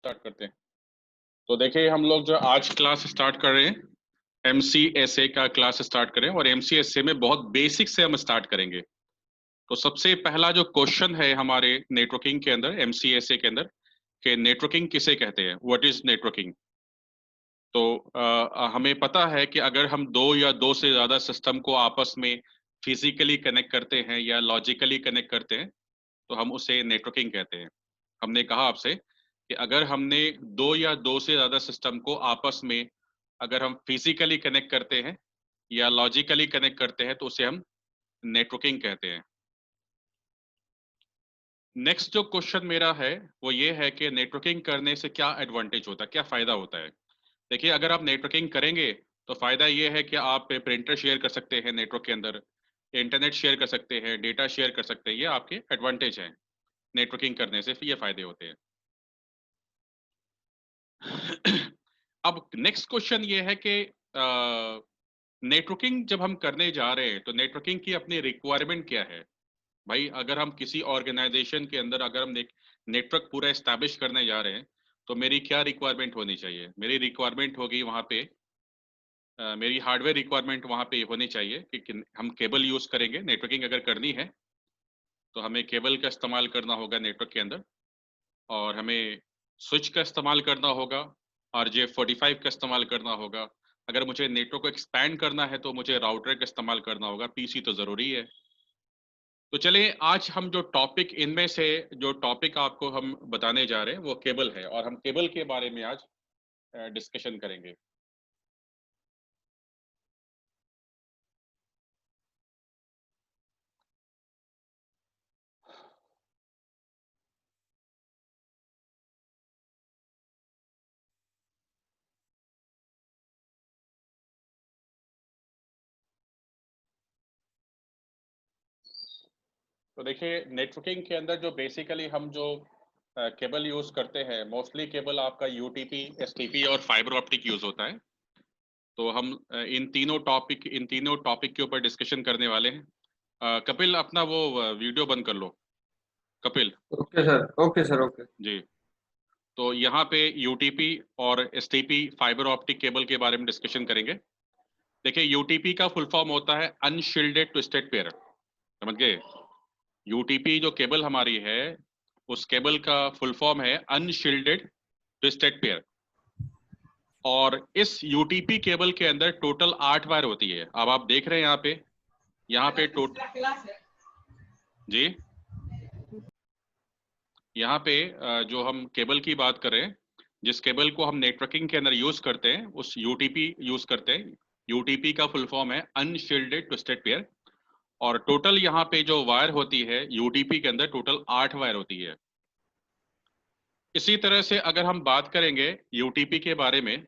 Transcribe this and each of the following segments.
Start करते हैं। तो देखिए हम लोग जो आज क्लास स्टार्ट कर रहे हैं MCSA का क्लास स्टार्ट करें और MCSA में बहुत बेसिक से हम स्टार्ट करेंगे। तो सबसे पहला जो क्वेश्चन है हमारे नेटवर्किंग के अंदर MCSA के अंदर कि नेटवर्किंग किसे कहते हैं, व्हाट इज नेटवर्किंग। तो हमें पता है कि अगर हम दो या दो से ज्यादा सिस्टम को आपस में फिजिकली कनेक्ट करते हैं या लॉजिकली कनेक्ट करते हैं तो हम उसे नेटवर्किंग कहते हैं। हमने कहा आपसे कि अगर हमने दो या दो से ज्यादा सिस्टम को आपस में अगर हम फिजिकली कनेक्ट करते हैं या लॉजिकली कनेक्ट करते हैं तो उसे हम नेटवर्किंग कहते हैं। नेक्स्ट जो क्वेश्चन मेरा है वो ये है कि नेटवर्किंग करने से क्या एडवांटेज होता है, क्या फायदा होता है। देखिए अगर आप नेटवर्किंग करेंगे तो फायदा ये है कि आप प्रिंटर शेयर कर सकते हैं नेटवर्क के अंदर, इंटरनेट शेयर कर सकते हैं, डेटा शेयर कर सकते हैं, ये आपके एडवांटेज हैं। नेटवर्किंग करने से ये फायदे होते हैं। अब नेक्स्ट क्वेश्चन ये है कि नेटवर्किंग जब हम करने जा रहे हैं तो नेटवर्किंग की अपनी रिक्वायरमेंट क्या है। भाई अगर हम किसी ऑर्गेनाइजेशन के अंदर अगर हम नेटवर्क पूरा एस्टैब्लिश करने जा रहे हैं तो मेरी क्या रिक्वायरमेंट होनी चाहिए। मेरी रिक्वायरमेंट होगी वहाँ पे मेरी हार्डवेयर रिक्वायरमेंट वहाँ पे होनी चाहिए कि हम केबल यूज़ करेंगे। नेटवर्किंग अगर करनी है तो हमें केबल का इस्तेमाल करना होगा नेटवर्क के अंदर, और हमें स्विच का इस्तेमाल करना होगा, RJ45 का इस्तेमाल करना होगा। अगर मुझे नेटवर्क को एक्सपैंड करना है तो मुझे राउटर का इस्तेमाल करना होगा, PC तो ज़रूरी है। तो चलिए आज हम जो टॉपिक इनमें से जो टॉपिक आपको हम बताने जा रहे हैं वो केबल है, और हम केबल के बारे में आज डिस्कशन करेंगे। तो देखिए नेटवर्किंग के अंदर जो बेसिकली हम जो केबल यूज करते हैं, मोस्टली केबल आपका UTP, STP और फाइबर ऑप्टिक यूज होता है। तो हम इन तीनों टॉपिक के ऊपर डिस्कशन करने वाले हैं। कपिल अपना वो वीडियो बंद कर लो। Kapil okay sir, okay sir, okay. जी। तो यहाँ पे UTP और STP फाइबर ऑप्टिक केबल के बारे में डिस्कशन करेंगे। देखिए UTP का फुल फॉर्म होता है अनशील्डेड ट्विस्टेड पेयर, समझ गए। UTP जो केबल हमारी है उस केबल का फुल फॉर्म है अनशील्डेड ट्विस्टेड पेयर, और इस UTP केबल के अंदर टोटल 8 वायर होती है। अब आप देख रहे हैं यहाँ पे टोटल जी, यहाँ पे जो हम केबल की बात करें, जिस केबल को हम नेटवर्किंग के अंदर यूज करते हैं उस UTP यूज करते हैं। UTP का फुल फॉर्म है अनशील्डेड ट्विस्टेड पेयर, और टोटल यहाँ पे जो वायर होती है UTP के अंदर टोटल 8 वायर होती है। इसी तरह से अगर हम बात करेंगे UTP के बारे में,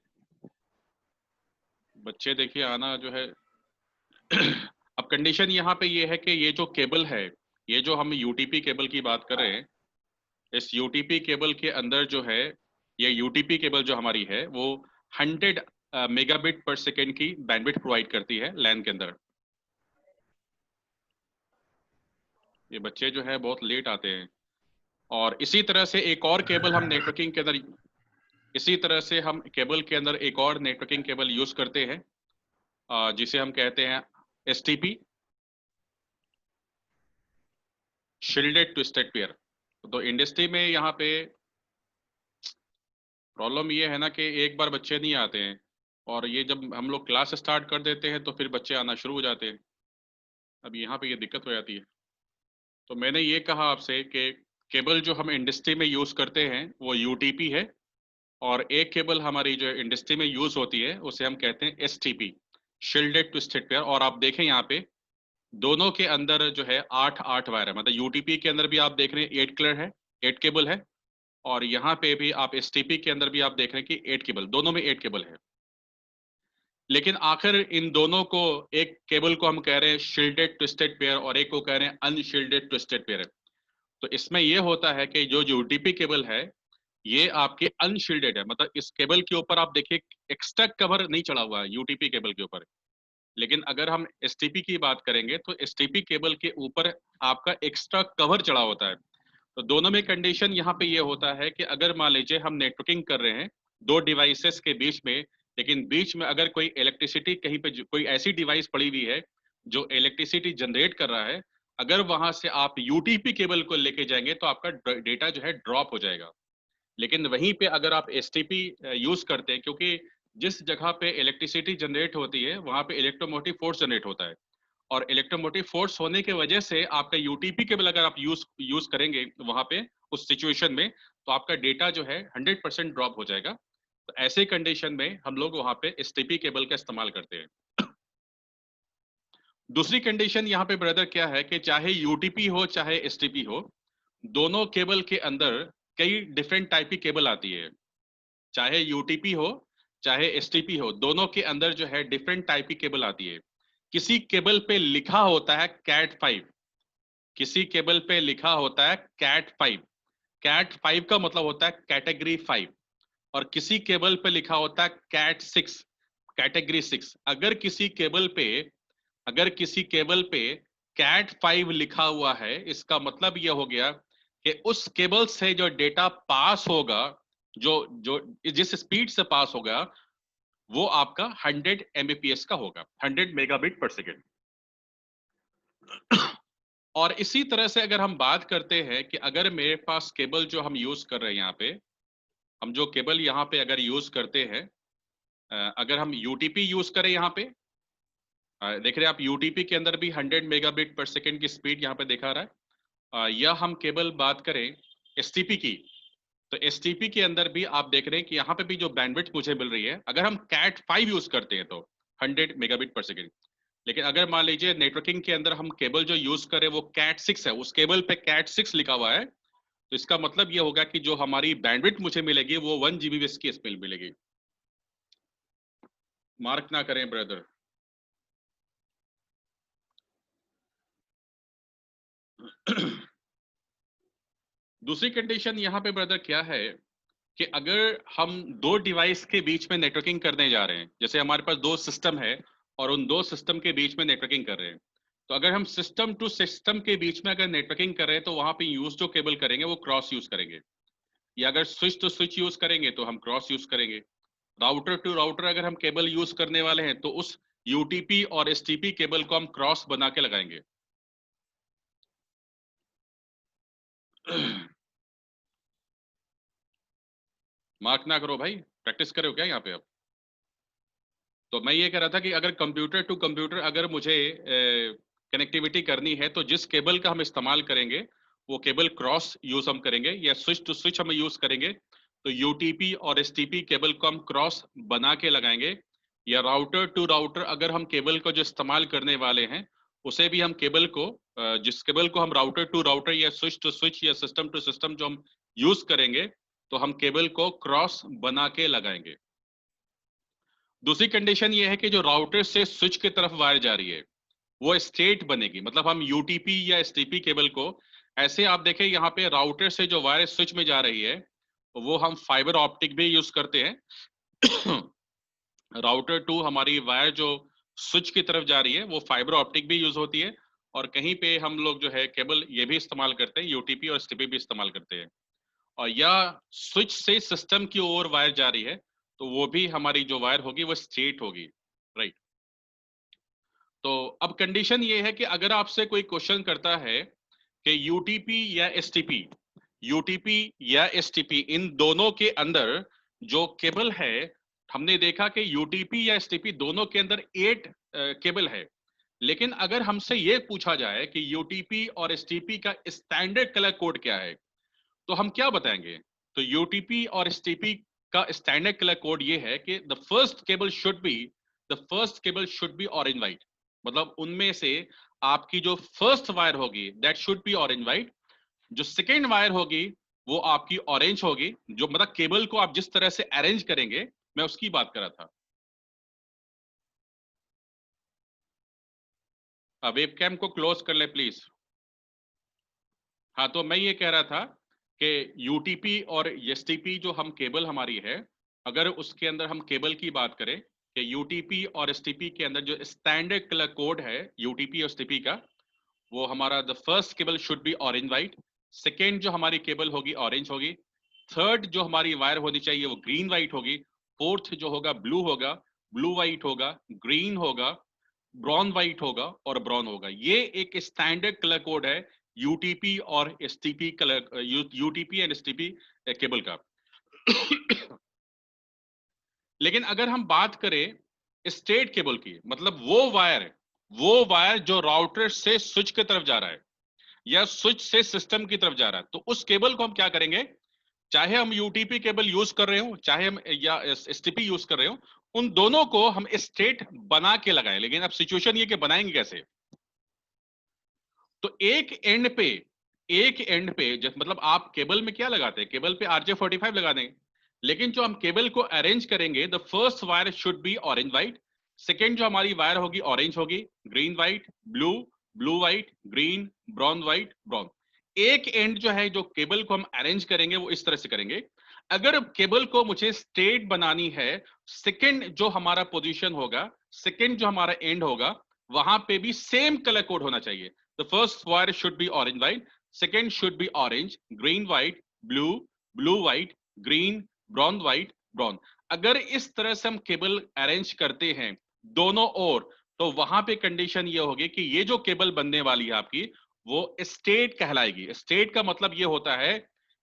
बच्चे देखिए आना जो है अब कंडीशन यहाँ पे ये है कि ये जो केबल है, ये जो हम UTP केबल की बात कर रहे हैं, इस UTP केबल के अंदर जो है, ये UTP केबल जो हमारी है वो 100 मेगाबिट पर सेकेंड की बैंडविड्थ प्रोवाइड करती है लैन के अंदर। ये बच्चे जो है बहुत लेट आते हैं। और इसी तरह से एक और केबल हम नेटवर्किंग के अंदर, इसी तरह से हम केबल के अंदर एक और नेटवर्किंग केबल यूज करते हैं जिसे हम कहते हैं STP, शील्डेड ट्विस्टेड पेयर। तो इंडस्ट्री में यहाँ पे प्रॉब्लम ये है ना कि एक बार बच्चे नहीं आते हैं, और ये जब हम लोग क्लास स्टार्ट कर देते हैं तो फिर बच्चे आना शुरू हो जाते हैं। अब यहाँ पे ये दिक्कत हो जाती है। तो मैंने ये कहा आपसे कि केबल जो हम इंडस्ट्री में यूज करते हैं वो UTP है, और एक केबल हमारी जो इंडस्ट्री में यूज होती है उसे हम कहते हैं STP, शील्डेड ट्विस्टेड पेयर। और आप देखें यहाँ पे दोनों के अंदर जो है 8 वायर है, मतलब UTP के अंदर भी आप देख रहे हैं 8 कलर है, 8 केबल है, और यहाँ पे भी आप STP के अंदर भी आप देख रहे हैं कि 8 केबल, दोनों में 8 केबल है। लेकिन आखिर इन दोनों को, एक केबल को हम कह रहे हैं शील्डेड ट्विस्टेड पेयर और एक को कह रहे हैं अनशील्डेड ट्विस्टेड पेयर। तो इसमें यह होता है कि जो UTP केबल है ये आपके अनशील्डेड है, मतलब इस केबल के ऊपर आप देखिए एक्स्ट्रा कवर नहीं चढ़ा हुआ है UTP केबल के ऊपर। लेकिन अगर हम STP की बात करेंगे तो STP केबल के ऊपर आपका एक्स्ट्रा कवर चढ़ा होता है। तो दोनों में कंडीशन यहाँ पे ये होता है कि अगर मान लीजिए हम नेटवर्किंग कर रहे हैं दो डिवाइसेस के बीच में, लेकिन बीच में अगर कोई इलेक्ट्रिसिटी कहीं पे कोई ऐसी डिवाइस पड़ी हुई है जो इलेक्ट्रिसिटी जनरेट कर रहा है, अगर वहां से आप यूटीपी केबल को लेके जाएंगे तो आपका डेटा जो है ड्रॉप हो जाएगा। लेकिन वहीं पे अगर आप एसटीपी यूज करते हैं, क्योंकि जिस जगह पे इलेक्ट्रिसिटी जनरेट होती है वहां पे इलेक्ट्रोमोटिव फोर्स जनरेट होता है, और इलेक्ट्रोमोटिव फोर्स होने की वजह से आपका यूटीपी केबल अगर आप यूज करेंगे वहां पे उस सिचुएशन में, तो आपका डेटा जो है 100% ड्रॉप हो जाएगा। तो ऐसे कंडीशन में हम लोग वहां पे एसटीपी केबल का इस्तेमाल करते हैं। दूसरी कंडीशन यहाँ पे ब्रदर क्या है कि चाहे यूटीपी हो चाहे एसटीपी हो, दोनों केबल के अंदर कई डिफरेंट टाइप की केबल आती है। चाहे यूटीपी हो चाहे एसटीपी हो, दोनों के अंदर जो है डिफरेंट टाइप की केबल आती है। किसी केबल पे लिखा होता है कैट 5, किसी केबल पे लिखा होता है कैट 5। कैट 5 का मतलब होता है कैटेगरी 5, और किसी केबल पे लिखा होता है कैट 6, कैटेगरी 6। अगर किसी केबल पे कैट 5 लिखा हुआ है, इसका मतलब यह हो गया कि उस केबल से जो डेटा पास होगा, जो जो जिस स्पीड से पास होगा, वो आपका 100 एमबीपीएस का होगा, 100 मेगाबिट पर सेकेंड। और इसी तरह से अगर हम बात करते हैं कि अगर मेरे पास केबल जो हम यूज कर रहे हैं यहाँ पे, हम जो केबल यहाँ पे अगर यूज करते हैं, अगर हम यूटीपी यूज करें यहाँ पे, देख रहे हैं आप यूटीपी के अंदर भी 100 मेगाबिट पर सेकेंड की स्पीड यहाँ पे दिखा रहा है। या हम केबल बात करें एसटीपी की, तो एसटीपी के अंदर भी आप देख रहे हैं कि यहाँ पे भी जो बैंडविड्थ मुझे मिल रही है, अगर हम कैट 5 यूज करते हैं तो 100 मेगाबिट पर सेकेंड। लेकिन अगर मान लीजिए नेटवर्किंग के अंदर हम केबल जो यूज करें वो कैट 6 है, उस केबल पे कैट 6 लिखा हुआ है, तो इसका मतलब ये होगा कि जो हमारी बैंडविड्थ मुझे मिलेगी वो 1 जीबीपीएस की स्पीड मिलेगी। मार्क ना करें ब्रदर। दूसरी कंडीशन यहाँ पे ब्रदर क्या है कि अगर हम दो डिवाइस के बीच में नेटवर्किंग करने जा रहे हैं, जैसे हमारे पास दो सिस्टम है और उन दो सिस्टम के बीच में नेटवर्किंग कर रहे हैं, तो अगर हम सिस्टम टू सिस्टम के बीच में अगर नेटवर्किंग कर रहे हैं तो वहां पे यूज जो केबल करेंगे वो क्रॉस यूज करेंगे, या अगर स्विच टू स्विच यूज करेंगे तो हम क्रॉस यूज करेंगे। राउटर टू राउटर अगर हम केबल यूज करने वाले हैं तो उस यूटीपी और एसटीपी केबल को हम क्रॉस बना के लगाएंगे। मार्क ना करो भाई, प्रैक्टिस करो क्या यहाँ पे आप। तो मैं ये कह रहा था कि अगर कंप्यूटर टू कंप्यूटर अगर मुझे कनेक्टिविटी करनी है तो जिस केबल का हम इस्तेमाल करेंगे वो केबल क्रॉस यूज हम करेंगे, या स्विच टू स्विच हम यूज करेंगे तो यूटीपी और एसटीपी केबल को हम क्रॉस बना के लगाएंगे। या राउटर टू राउटर अगर हम केबल को जो इस्तेमाल करने वाले हैं उसे भी हम केबल को, जिस केबल को हम राउटर टू राउटर या स्विच टू स्विच या सिस्टम टू सिस्टम जो हम यूज करेंगे, तो हम केबल को क्रॉस बना के लगाएंगे। दूसरी कंडीशन ये है कि जो राउटर से स्विच की तरफ वायर जा रही है वो स्ट्रेट बनेगी, मतलब हम यूटीपी या एसटीपी केबल को ऐसे, आप देखें यहाँ पे राउटर से जो वायर स्विच में जा रही है वो हम फाइबर ऑप्टिक भी यूज करते हैं। राउटर टू हमारी वायर जो स्विच की तरफ जा रही है वो फाइबर ऑप्टिक भी यूज होती है, और कहीं पे हम लोग जो है केबल ये भी इस्तेमाल करते हैं, यूटीपी और एसटीपी भी इस्तेमाल करते हैं। और या स्विच से सिस्टम की ओर वायर जा रही है तो वो भी हमारी जो वायर होगी वो स्ट्रेट होगी, राइट। तो अब कंडीशन ये है कि अगर आपसे कोई क्वेश्चन करता है कि यूटीपी या एसटीपी इन दोनों के अंदर जो केबल है, हमने देखा कि यूटीपी या एसटीपी दोनों के अंदर 8 केबल है। लेकिन अगर हमसे ये पूछा जाए कि यूटीपी और एसटीपी का स्टैंडर्ड कलर कोड क्या है, तो हम क्या बताएंगे? तो यूटीपी और एसटीपी का स्टैंडर्ड कलर कोड ये है कि the first cable should be orange white, मतलब उनमें से आपकी जो फर्स्ट वायर होगी that should be orange white, जो सेकेंड वायर होगी वो आपकी ऑरेंज होगी, जो मतलब केबल को आप जिस तरह से अरेंज करेंगे मैं उसकी बात कर रहा था। वेबकैम को क्लोज कर ले प्लीज। हाँ, तो मैं ये कह रहा था कि यूटीपी और एसटीपी जो हम केबल हमारी है, अगर उसके अंदर हम केबल की बात करें कि यूटीपी और एसटीपी के अंदर जो स्टैंडर्ड कलर कोड है यूटीपी और एसटीपी का, वो हमारा the first cable should be orange white, second जो हमारी केबल होगी ऑरेंज होगी, थर्ड जो हमारी वायर होनी चाहिए वो ग्रीन व्हाइट होगी, फोर्थ जो होगा ब्लू होगा, ब्लू व्हाइट होगा, ग्रीन होगा, ब्राउन व्हाइट होगा और ब्राउन होगा। ये एक स्टैंडर्ड कलर कोड है यूटीपी और STP colour, UTP and STP cable का। लेकिन अगर हम बात करें स्टेट केबल की, मतलब वो वायर जो राउटर से स्विच की तरफ जा रहा है या स्विच से सिस्टम की तरफ जा रहा है, तो उस केबल को हम क्या करेंगे, चाहे हम यूटीपी केबल यूज कर रहे हो चाहे हम या एसटीपी यूज कर रहे हो, उन दोनों को हम स्टेट बना के लगाएं। लेकिन अब सिचुएशन ये कि बनाएंगे कैसे, तो एक एंड पे मतलब आप केबल में क्या लगाते हैं, केबल पे RJ45 लगा देंगे, लेकिन जो हम केबल को अरेंज करेंगे, the first wire should be orange white, second जो हमारी वायर होगी ऑरेंज होगी, green white, blue, blue white, green, brown white, brown. एक एंड जो है जो केबल को हम अरेंज करेंगे वो इस तरह से करेंगे। अगर केबल को मुझे स्ट्रेट बनानी है, सेकेंड जो हमारा पोजीशन होगा, सेकेंड जो हमारा एंड होगा, वहां पे भी सेम कलर कोड होना चाहिए। The first wire should be orange white, second should be orange, green white, blue, blue white, green, brown white, brown। अगर इस तरह से हम केबल अरेंज करते हैं दोनों ओर, तो वहां पे कंडीशन ये होगी कि ये जो केबल बनने वाली है आपकी वो स्टेट कहलाएगी। स्टेट का मतलब ये होता है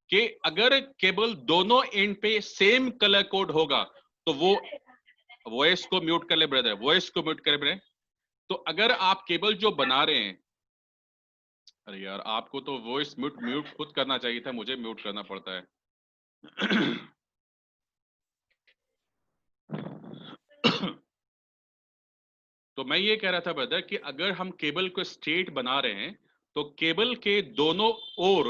कि अगर केबल दोनों एंड पे सेम कलर कोड होगा तो वो, वॉइस को म्यूट कर ले ब्रदर, वॉइस को म्यूट कर ब्रदर। तो अगर आप केबल जो बना रहे हैं, अरे यार आपको तो वॉइस म्यूट म्यूट खुद करना चाहिए था, मुझे म्यूट करना पड़ता है। तो मैं ये कह रहा था ब्रदर कि अगर हम केबल को स्ट्रेट बना रहे हैं तो केबल के दोनों ओर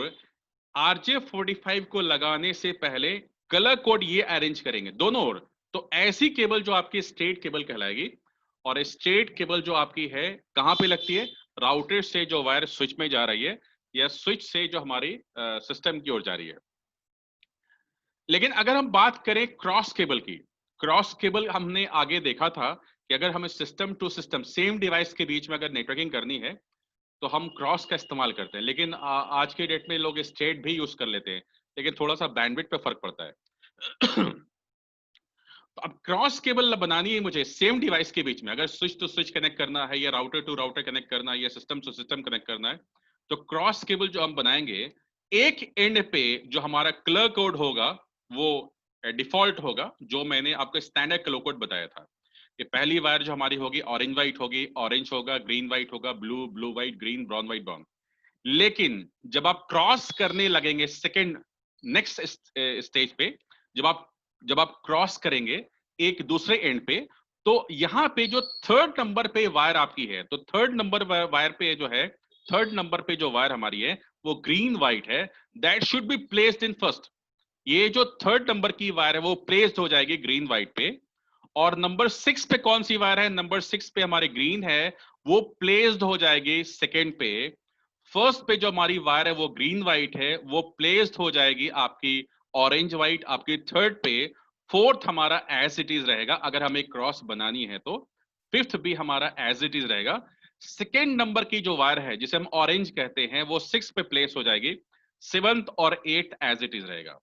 RJ45 को लगाने से पहले कलर कोड ये अरेंज करेंगे दोनों ओर। तो ऐसी केबल जो आपकी स्ट्रेट केबल कहलाएगी। और स्ट्रेट केबल जो आपकी है कहां पे लगती है, राउटर से जो वायर स्विच में जा रही है या स्विच से जो हमारी सिस्टम की ओर जा रही है। लेकिन अगर हम बात करें क्रॉस केबल की, क्रॉस केबल हमने आगे देखा था कि अगर हमें system to system same device के बीच में अगर नेटवर्किंग करनी है तो हम क्रॉस का इस्तेमाल करते हैं। लेकिन आज के डेट में लोग स्ट्रेट भी यूज कर लेते हैं, लेकिन थोड़ा सा बैंडविड्थ पे फर्क पड़ता है। तो अब क्रॉस केबल बनानी है मुझे सेम डिवाइस के बीच में, अगर स्विच टू स्विच कनेक्ट करना है या राउटर टू राउटर कनेक्ट करना है या सिस्टम टू सिस्टम कनेक्ट करना है, तो क्रॉस केबल जो हम बनाएंगे, एक एंड पे जो हमारा कलर कोड होगा वो डिफॉल्ट होगा, जो मैंने आपको स्टैंडर्ड कलर कोड बताया था। ये पहली वायर जो हमारी होगी ऑरेंज व्हाइट होगी, ऑरेंज होगा, ग्रीन व्हाइट होगा, blue, blue white, green, brown white, brown. लेकिन जब आप क्रॉस करने लगेंगे सेकंड नेक्स्ट स्टेज पे, जब आप क्रॉस करेंगे एक दूसरे एंड पे, तो यहां पे जो थर्ड नंबर पे वायर आपकी है, तो थर्ड नंबर वायर पे जो है, थर्ड नंबर पे जो वायर हमारी है वो ग्रीन व्हाइट है, that should be placed in first. ये जो थर्ड नंबर की वायर है वो प्लेस्ड हो जाएगी ग्रीन व्हाइट पे। और नंबर 6 पे कौन सी वायर है, नंबर 6 पे हमारी ग्रीन है, वो प्लेस्ड हो जाएगी सेकेंड पे। फर्स्ट पे जो हमारी वायर है वो ग्रीन व्हाइट है, वो प्लेस्ड हो जाएगी आपकी ऑरेंज व्हाइट आपकी थर्ड पे। फोर्थ हमारा एज इट इज रहेगा अगर हमें क्रॉस बनानी है तो। फिफ्थ भी हमारा एज इट इज रहेगा। सेकेंड नंबर की जो वायर है जिसे हम ऑरेंज कहते हैं वो 6 पे प्लेस हो जाएगी। सेवंथ और एट्थ एज इट इज रहेगा।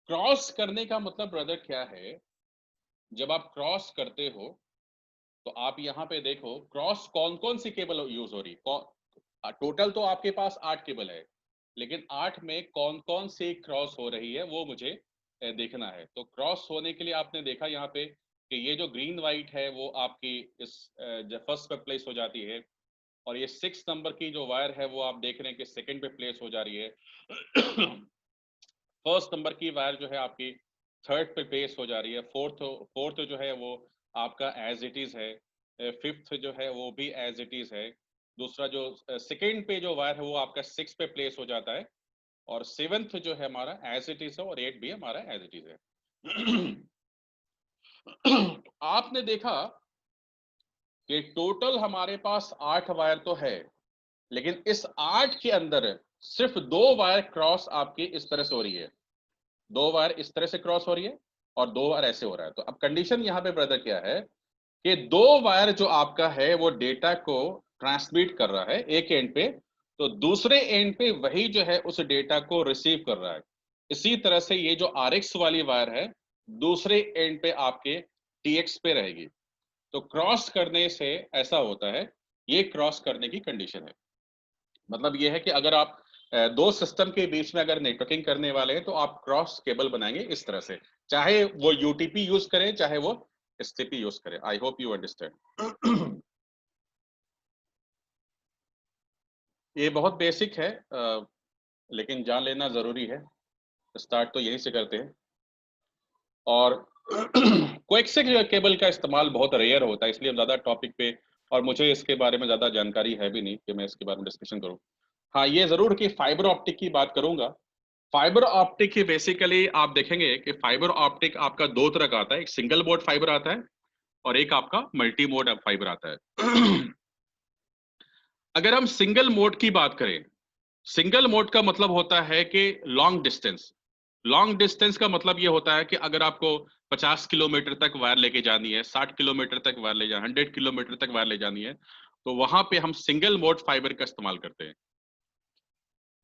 क्रॉस करने का मतलब ब्रदर क्या है, जब आप क्रॉस करते हो तो आप यहाँ पे देखो क्रॉस कौन कौन सी केबल यूज हो रही, टोटल तो आपके पास 8 केबल है, लेकिन 8 में कौन कौन सी क्रॉस हो रही है वो मुझे देखना है। तो क्रॉस होने के लिए आपने देखा यहाँ पे कि ये जो ग्रीन व्हाइट है वो आपकी इस फर्स्ट पे प्लेस हो जाती है, और ये 6 नंबर की जो वायर है वो आप देख रहे हैं कि सेकंड पे प्लेस हो जा रही है। फर्स्ट नंबर की वायर जो है आपकी थर्ड पे प्लेस हो जा रही है। फोर्थ जो है वो आपका एज इट इज है। फिफ्थ जो है वो भी एज इट इज है। दूसरा जो सेकेंड पे जो वायर है वो आपका 6 पे प्लेस हो जाता है, और सेवेंथ जो है हमारा एज इट इज है, और 8 भी हमारा एज इट इज है। आपने देखा कि टोटल हमारे पास 8 वायर तो है, लेकिन इस 8 के अंदर सिर्फ 2 वायर क्रॉस आपकी इस तरह से हो रही है, 2 वायर इस तरह से क्रॉस हो रही है और 2 वायर ऐसे हो रहा है। तो अब कंडीशन यहाँ पे ब्रदर क्या है कि 2 वायर जो आपका है वो डेटा को ट्रांसमिट कर रहा है एक एंड पे, तो दूसरे एंड पे वही जो है उस डेटा को रिसीव कर रहा है। इसी तरह से ये जो RX वाली वायर है दूसरे एंड पे आपके TX पे रहेगी। तो क्रॉस करने से ऐसा होता है, ये क्रॉस करने की कंडीशन है। मतलब ये है कि अगर आप दो सिस्टम के बीच में अगर नेटवर्किंग करने वाले हैं तो आप क्रॉस केबल बनाएंगे इस तरह से, चाहे वो UTP यूज करें चाहे वो STP यूज करें। I hope you understand. ये बहुत बेसिक है, लेकिन जान लेना जरूरी है। स्टार्ट तो यहीं से करते हैं। और कोएक्सियल केबल का इस्तेमाल बहुत रेयर होता है, इसलिए हम ज्यादा टॉपिक पे, और मुझे इसके बारे में ज्यादा जानकारी है भी नहीं कि मैं इसके बारे में डिस्कशन करूं। हाँ, ये जरूर कि फाइबर ऑप्टिक की बात करूंगा। फाइबर ऑप्टिक ही बेसिकली आप देखेंगे कि फाइबर ऑप्टिक आपका दो तरह का आता है, एक सिंगल मोड फाइबर आता है और एक आपका मल्टी मोड फाइबर आता है। अगर हम सिंगल मोड की बात करें, सिंगल मोड का मतलब होता है कि लॉन्ग डिस्टेंस। लॉन्ग डिस्टेंस का मतलब ये होता है कि अगर आपको 50 किलोमीटर तक वायर लेके जानी है, 60 किलोमीटर तक वायर ले जानी, 100 किलोमीटर तक वायर ले जानी है, तो वहां पे हम सिंगल मोड फाइबर का इस्तेमाल करते हैं।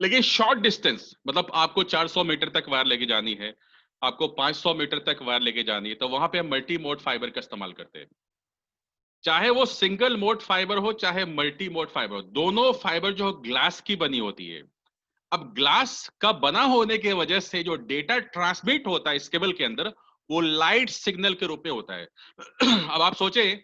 लेकिन शॉर्ट डिस्टेंस मतलब आपको 400 मीटर तक वायर लेके जानी है, आपको 500 मीटर तक वायर लेके जानी है, तो वहां पे हम मल्टी मोड फाइबर का इस्तेमाल करते हैं। चाहे वो सिंगल मोड फाइबर हो चाहे मल्टी मोड फाइबर हो, दोनों फाइबर जो ग्लास की बनी होती है। अब ग्लास का बना होने की वजह से जो डेटा ट्रांसमिट होता है इस केबल के अंदर, वो लाइट सिग्नल के रूप में होता है। अब आप सोचें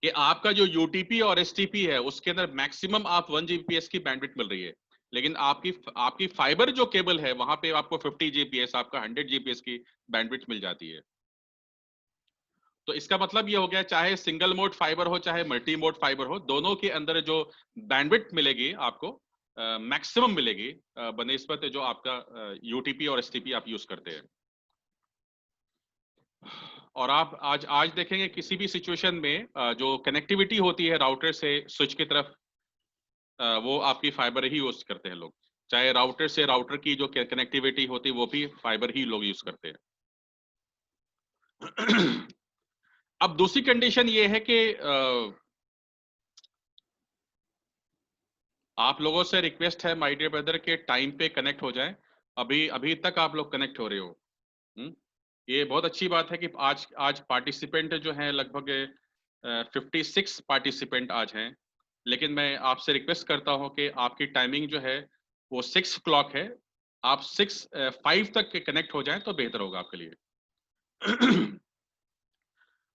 कि आपका जो यूटीपी और एसटीपी है उसके अंदर मैक्सिमम आप 1 जीबीपीएस की बैंडविड्थ मिल रही है, लेकिन आपकी आपकी फाइबर जो केबल है वहां पे आपको 50 जीबीपीएस, आपका 100 जीबीपीएस की बैंडविड्थ मिल जाती है। तो इसका मतलब ये हो गया, चाहे सिंगल मोड फाइबर हो चाहे मल्टी मोड फाइबर हो, दोनों के अंदर जो बैंडविड्थ मिलेगी आपको मैक्सिमम मिलेगी बनिस्बत जो आपका यूटीपी और एसटीपी आप यूज करते हैं। और आप आज आज देखेंगे किसी भी सिचुएशन में जो कनेक्टिविटी होती है राउटर से स्विच की तरफ, वो आपकी फाइबर ही यूज करते हैं लोग। चाहे राउटर से राउटर की जो कनेक्टिविटी होती है वो भी फाइबर ही लोग यूज करते हैं। अब दूसरी कंडीशन ये है कि आप लोगों से रिक्वेस्ट है माय डियर ब्रदर के टाइम पे कनेक्ट हो जाएं। अभी अभी तक आप लोग कनेक्ट हो रहे हो। ये बहुत अच्छी बात है कि आज आज पार्टिसिपेंट जो हैं लगभग 56 पार्टिसिपेंट आज हैं। लेकिन मैं आपसे रिक्वेस्ट करता हूं कि आपकी टाइमिंग जो है वो 6 o'clock है, आप 5 तक के कनेक्ट हो जाएं तो बेहतर होगा आपके लिए।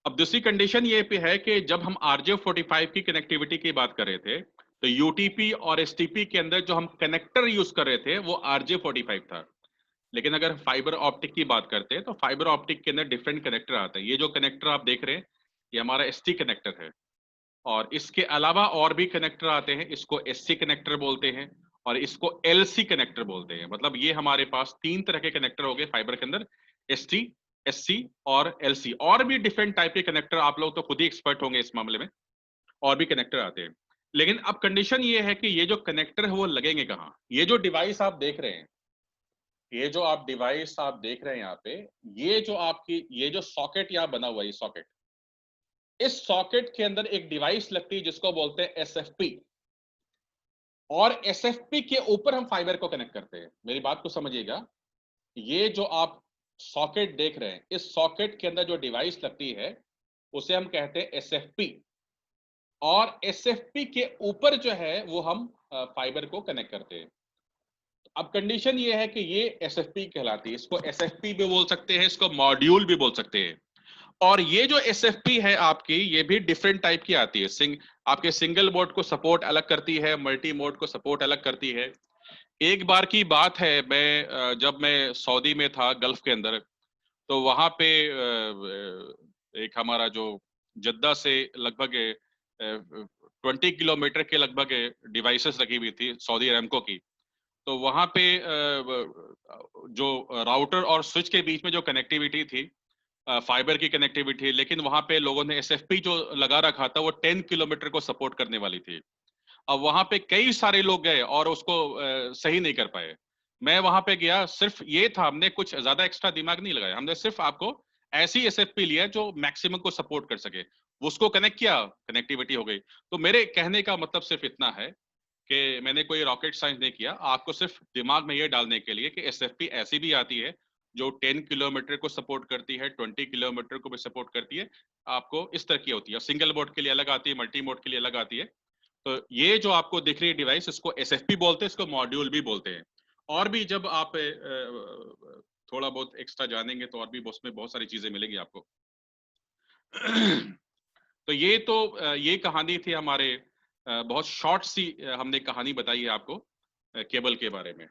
अब दूसरी कंडीशन ये पे है कि जब हम RJ45 की कनेक्टिविटी की बात कर रहे थे, तो यूटीपी और एसटीपी के अंदर जो हम कनेक्टर यूज कर रहे थे वो RJ45 था। लेकिन अगर फाइबर ऑप्टिक की बात करते हैं तो फाइबर ऑप्टिक के अंदर डिफरेंट कनेक्टर आते हैं। ये जो कनेक्टर आप देख रहे हैं ये हमारा ST कनेक्टर है, और इसके अलावा और भी कनेक्टर आते हैं, इसको SC कनेक्टर बोलते हैं और इसको LC कनेक्टर बोलते हैं। मतलब ये हमारे पास तीन तरह के कनेक्टर हो गए फाइबर के अंदर, ST, SC और LC। और भी डिफरेंट टाइप के कनेक्टर, आप लोग तो खुद ही एक्सपर्ट होंगे इस मामले में, और भी कनेक्टर आते हैं। लेकिन अब कंडीशन ये है कि ये जो कनेक्टर है वो लगेंगे कहाँ। ये जो डिवाइस आप देख रहे हैं, ये जो आप डिवाइस आप देख रहे हैं यहाँ पे, ये जो आपकी ये जो सॉकेट यहाँ बना हुआ है, ये सॉकेट, इस सॉकेट के अंदर एक डिवाइस लगती है जिसको बोलते हैं SFP, और SFP के ऊपर हम फाइबर को कनेक्ट करते हैं। मेरी बात को समझिएगा, ये जो आप सॉकेट देख रहे हैं, इस सॉकेट के अंदर जो डिवाइस लगती है उसे हम कहते हैं SFP, और SFP के ऊपर जो है वो हम फाइबर को कनेक्ट करते हैं। अब कंडीशन ये है कि ये SFP कहलाती है, इसको SFP भी बोल सकते हैं, इसको मॉड्यूल भी बोल सकते हैं। और ये जो SFP है आपकी, ये भी डिफरेंट टाइप की आती है। आपके सिंगल मोड को सपोर्ट अलग करती है, मल्टी मोड को सपोर्ट अलग करती है। एक बार की बात है, जब मैं सऊदी में था गल्फ के अंदर, तो वहां पे एक हमारा जो जद्दा से लगभग 20 किलोमीटर के लगभग डिवाइसेस रखी हुई थी सऊदी अरामको की। तो वहां पे जो राउटर और स्विच के बीच में जो कनेक्टिविटी थी, फाइबर की कनेक्टिविटी, लेकिन वहां पे लोगों ने SFP जो लगा रखा था वो 10 किलोमीटर को सपोर्ट करने वाली थी। अब वहां पे कई सारे लोग गए और उसको सही नहीं कर पाए। मैं वहां पे गया, सिर्फ ये था, हमने कुछ ज्यादा एक्स्ट्रा दिमाग नहीं लगाया, हमने सिर्फ आपको ऐसी SFP लिया जो मैक्सिमम को सपोर्ट कर सके, उसको कनेक्ट किया, कनेक्टिविटी हो गई। तो मेरे कहने का मतलब सिर्फ इतना है कि मैंने कोई रॉकेट साइंस नहीं किया, आपको सिर्फ दिमाग में ये डालने के लिए कि एसएफपी ऐसी भी आती है जो 10 किलोमीटर को सपोर्ट करती है, 20 किलोमीटर को भी सपोर्ट करती है, आपको इस तरह की होती है। सिंगल मोड के लिए अलग आती है, मल्टी मोड के लिए अलग आती है। तो ये जो आपको दिख रही है डिवाइस, इसको एसएफपी बोलते हैं, इसको मॉड्यूल भी बोलते हैं। और भी जब आप थोड़ा बहुत एक्स्ट्रा जानेंगे तो और भी उसमें बहुत सारी चीजें मिलेगी आपको। तो ये कहानी थी हमारे, बहुत शॉर्ट सी हमने कहानी बताई है आपको केबल के बारे में।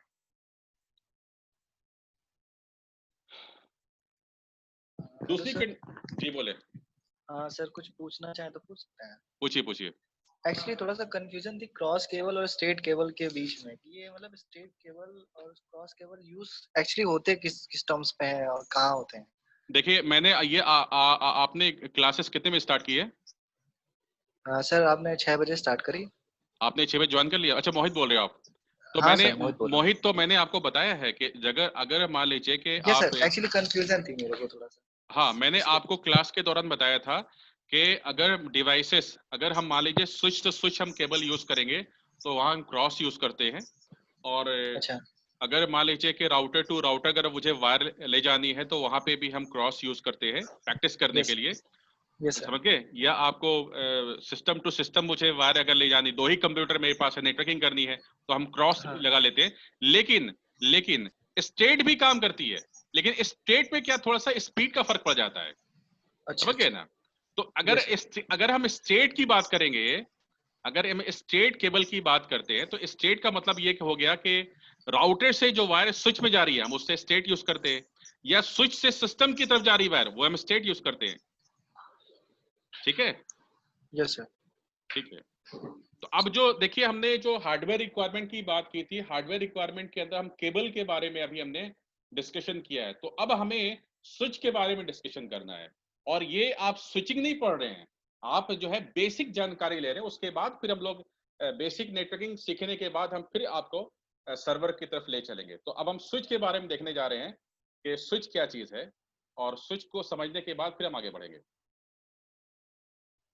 दूसरी जी बोले। हाँ सर, कुछ पूछना चाहे तो पूछ सकते हैं। पूछिए पूछिए। एक्चुअली थोड़ा सा कंफ्यूजन थी क्रॉस केबल और स्ट्रेट केबल के बीच में। ये मतलब स्ट्रेट केबल और क्रॉस केबल यूज एक्चुअली होते किस टर्म्स पे हैं और कहाँ होते हैं? देखिए मैंने ये आपने क्लासेस कितने में स्टार्ट की है? सर आपने 6 बजे स्टार्ट करी। आपने 6 बजे ज्वाइन कर लिया? अच्छा मोहित बोल रहे हो आप? तो हाँ मैंने सर, मोहित बोल रहा हूँ। मोहित तो मैंने आपको बताया है कि अगर मान लीजिए कि यस आप, सर, एक्चुअली कंफ्यूजन थी मेरे को थोड़ा सा। हाँ मैंने आपको क्लास के दौरान बताया था कि अगर डिवाइसेस, अगर हम मान लीजिए स्विच टू स्विच हम केबल यूज करेंगे तो वहां हम क्रॉस यूज करते हैं। और अच्छा। अगर मान लीजिए कि राउटर टू राउटर अगर मुझे वायर ले जानी है तो वहां पे भी हम क्रॉस यूज करते हैं प्रैक्टिस करने यस के लिए। Yes sir. समझ गए? या आपको सिस्टम टू सिस्टम मुझे वायर अगर ले जानी, दो ही कंप्यूटर मेरे पास है, नेटवर्किंग करनी है, तो हम क्रॉस हाँ। लगा लेते हैं। लेकिन लेकिन स्टेट भी काम करती है, लेकिन स्टेट में क्या थोड़ा सा स्पीड का फर्क पड़ जाता है। अच्छा समझ गए अच्छा। ना? तो यस सर। अगर हम स्टेट की बात करेंगे, अगर हम स्टेट केबल की बात करते हैं तो स्टेट का मतलब ये हो गया कि राउटर से जो वायर स्विच में जा रही है हम उससे स्टेट यूज करते हैं, या स्विच से सिस्टम की तरफ जा रही वायर वो हम स्टेट यूज करते हैं। ठीक है? Yes sir. ठीक है। तो अब जो देखिए हमने जो हार्डवेयर रिक्वायरमेंट की बात की थी, हार्डवेयर रिक्वायरमेंट के अंदर हम केबल के बारे में अभी हमने डिस्कशन किया है। तो अब हमें स्विच के बारे में डिस्कशन करना है। और ये आप स्विचिंग नहीं पढ़ रहे हैं, आप जो है बेसिक जानकारी ले रहे हैं। उसके बाद फिर हम लोग बेसिक नेटवर्किंग सीखने के बाद हम फिर आपको सर्वर की तरफ ले चलेंगे। तो अब हम स्विच के बारे में देखने जा रहे हैं कि स्विच क्या चीज है, और स्विच को समझने के बाद फिर हम आगे बढ़ेंगे।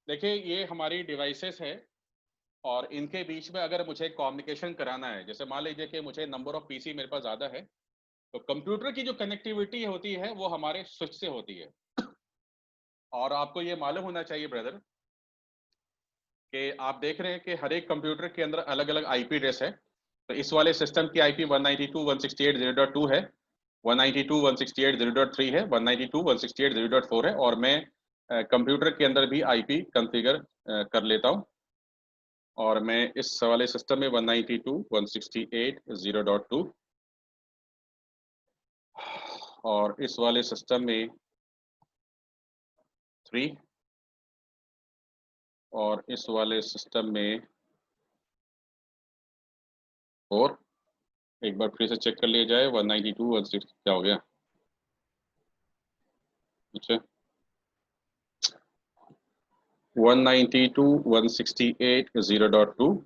देखिए ये हमारी डिवाइसेस है, और इनके बीच में अगर मुझे कम्युनिकेशन कराना है, जैसे मान लीजिए कि मुझे नंबर ऑफ पीसी मेरे पास ज्यादा है, तो कंप्यूटर की जो कनेक्टिविटी होती है वो हमारे स्विच से होती है। और आपको ये मालूम होना चाहिए ब्रदर कि आप देख रहे हैं कि हर एक कंप्यूटर के अंदर अलग अलग आईपी एड्रेस है। तो इस वाले सिस्टम की आईपी 192.168.0.2 है, 192.168.0.3 है, 192.168.0.4 है। और मैं कंप्यूटर के अंदर भी आईपी कॉन्फ़िगर कर लेता हूं। और मैं इस वाले सिस्टम में 192.168.0.2, और इस वाले सिस्टम में 3, और इस वाले सिस्टम में 4। एक बार फिर से चेक कर लिया जाए, 192.16 क्या हो गया? अच्छा, 192.168.0.2,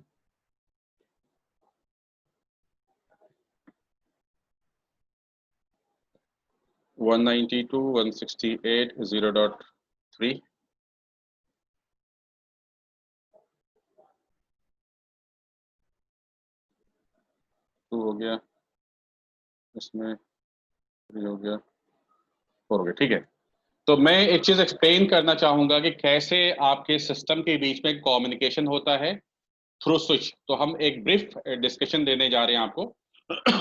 192.168.0.3, टू हो गया, इसमें 3 हो गया, 4 हो गया। ठीक है। तो मैं एक चीज एक्सप्लेन करना चाहूंगा कि कैसे आपके सिस्टम के बीच में कम्युनिकेशन होता है थ्रू स्विच। तो हम एक ब्रीफ डिस्कशन देने जा रहे हैं आपको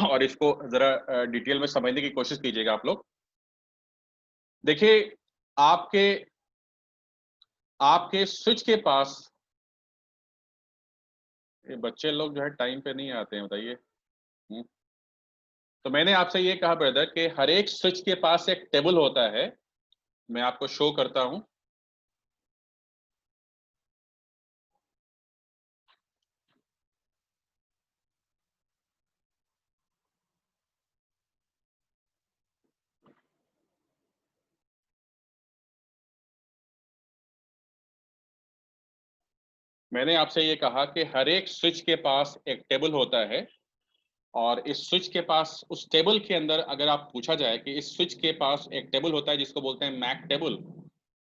और इसको जरा डिटेल में समझने की कोशिश कीजिएगा आप लोग। देखिए आपके आपके स्विच के पास, ये बच्चे लोग जो है टाइम पे नहीं आते हैं, बताइए। तो मैंने आपसे ये कहा ब्रदर कि हर एक स्विच के पास एक टेबल होता है। मैं आपको शो करता हूं। मैंने आपसे ये कहा कि हर एक स्विच के पास एक टेबल होता है, और इस स्विच के पास, उस टेबल के अंदर अगर आप पूछा जाए कि इस स्विच के पास एक टेबल होता है जिसको बोलते हैं मैक टेबल,